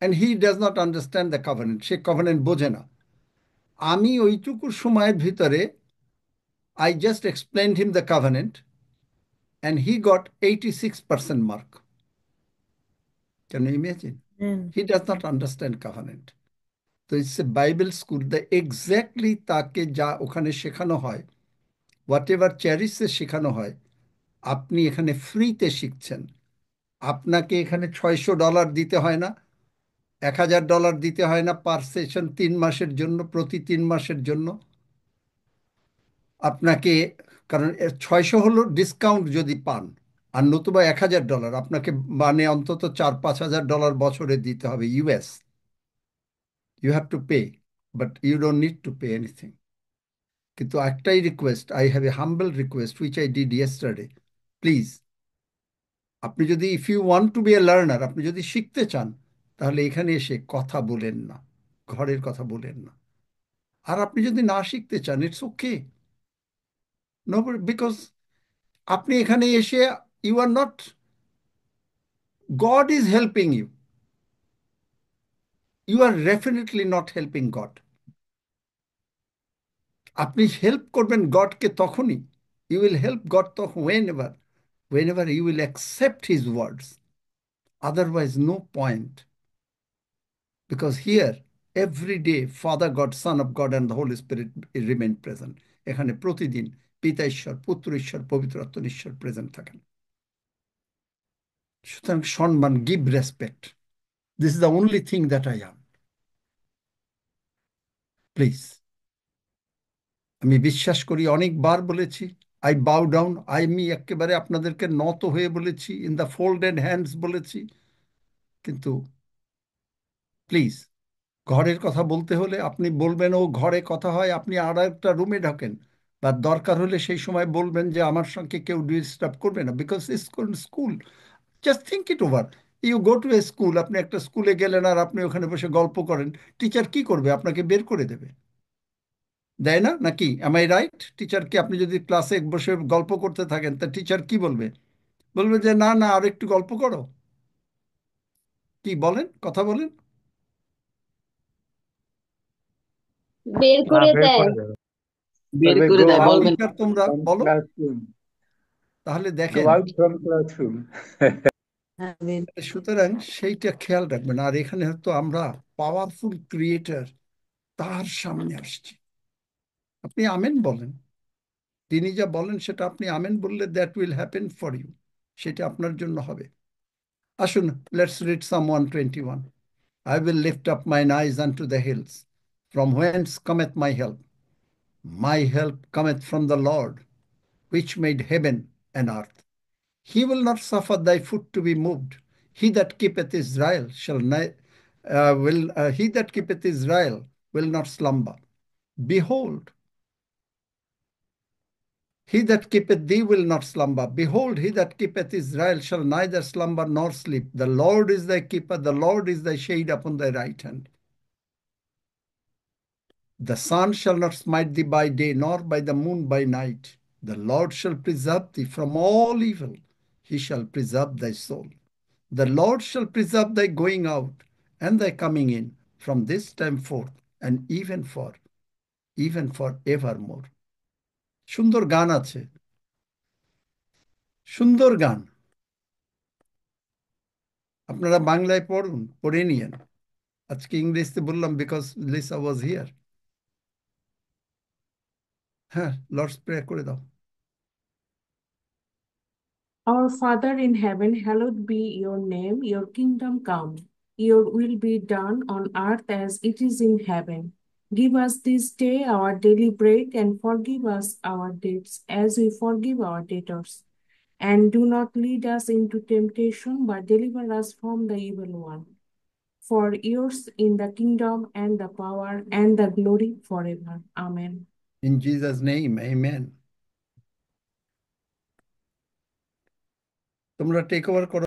S1: and he does not understand the covenant. Say covenant বোঝে না। আমি ওইটুকু সময়ের ভিতরে I just explained him the covenant, and he got 86% mark. Can you imagine?
S5: Amen.
S1: He does not understand covenant. So it's a Bible school. The exactly তাকে যা ওখানে শেখানো হয়, whatever চ্যারিসে শেখানো হয়, আপনি এখানে ফ্রিতে শিখছেন। আপনাকে এখানে $600 দিতে হয় না, $1000 দিতে হয় না পার সেশন 3 মাসের জন্য, প্রতি 3 মাসের জন্য আপনাকে। কারণ 600 হলো ডিসকাউন্ট যদি পান, আর নতুবা $1000 আপনাকে, মানে অন্তত $4000-5000 বছরে দিতে হবে US. You have to pay, but you don't need to pay anything. কিন্তু একটাই request, I have a humble request which I did yesterday. Please, আপনি যদি if you want to be a learner, আপনি যদি শিখতে চান, তাহলে এখানে এসে কথা বলেন না, ঘরের কথা বলেন না। আর আপনি যদি না শিখতে চান, ইটস ওকে, নো, বিকজ আপনি এখানে এসে you are not, God is helping you, you are definitely not helping God. আপনি হেল্প করবেন গডকে তখনই, ইউ উইল হেল্প গড তখন whenever you will accept his words. Otherwise, no point. Because here, every day, Father God, Son of God, and the Holy Spirit remain present. এখানে প্রতিদিন পিতা ঈশ্বর, পুত্র ঈশ্বর, পবিত্র আত্মা ঈশ্বর প্রেজেন্ট থাকেন। সুতরাং সম্মান, give respect. This is the only thing that I am. Please, আমি বিশ্বাস করি, অনেকবার বলেছি, আই বাউ ডাউন, আমি একেবারে আপনাদেরকে নত হয়ে বলেছি, ইন দ্য ফোল্ডেড হ্যান্ডস বলেছি। কিন্তু প্লিজ, ঘরের কথা বলতে হলে আপনি বলবেন ও ঘরে কথা হয়, আপনি আর একটা রুমে ঢোকেন, বা দরকার হলে সেই সময় বলবেন যে আমার সঙ্গে কেউ ডিস্টার্ব করবে না, because school, just think it over. You go to a school, আপনি একটা স্কুলে গেলেন আর আপনি ওখানে বসে গল্প করেন, টিচার কি করবে? আপনাকে বের করে দেবে, দেয় না নাকি? Am I right? টিচারকে আপনি যদি ক্লাসে বসে গল্প করতে থাকেন, তা টিচার কি বলবে? বলবে যে না না, আর একটু গল্প করো। কি বলেন? কথা বলেন।
S4: বের
S3: না,
S4: করে
S3: বের
S4: দেয়।
S3: করে দেবে।
S6: বের
S7: তবে
S6: করে
S7: go
S6: দেয়,
S7: out
S6: বলবেন
S1: টিচার তোমরা
S7: from
S1: বলো,
S7: classroom.
S1: তাহলে
S7: Go
S1: দেখেন।
S7: out from classroom.
S10: আমিন।
S1: সুতরাং সেইটা খেয়াল রাখবেন। আর এখানে হয়তো আমরা পাওয়ারফুল ক্রিয়েটার, তার সামনে আসছি। আপনি আমেন বলেন, তিনি যা বলেন সেটা আপনি আমেন বললে, that will happen for you, সেটা আপনার জন্য হবে। আসুন, let's read some 121. I will lift up mine eyes unto the hills, from whence cometh my help. My help cometh from the Lord, which made heaven and earth. He will not suffer thy foot to be moved. He that keepeth Israel shall he that keepeth Israel will not slumber. Behold, he that keepeth thee will not slumber. Behold, he that keepeth Israel shall neither slumber nor sleep. The Lord is thy keeper, the Lord is thy shade upon thy right hand. The sun shall not smite thee by day, nor by the moon by night. The Lord shall preserve thee from all evil. He shall preserve thy soul. The Lord shall preserve thy going out and thy coming in from this time forth and even for evermore. সুন্দর গান আছে, সুন্দর গান। আপনারা বাংলায় পড়ুন, পড়ে নিয়েন। আজকে ইংরেজিতে বললাম বিকজ লিসা ওয়াজ হিয়ার। হ্যাঁ, লর্ডস প্রেয়ার করে দাও।
S11: Our Father in heaven, hallowed be your name, your kingdom come. Your will be done on earth as it is in heaven. Give us this day our daily bread and forgive us our debts as we forgive our debtors. And do not lead us into temptation, but deliver us from the evil one. For yours in the kingdom and the power and the glory forever. Amen.
S1: In Jesus name, amen. তোমরা take over করো।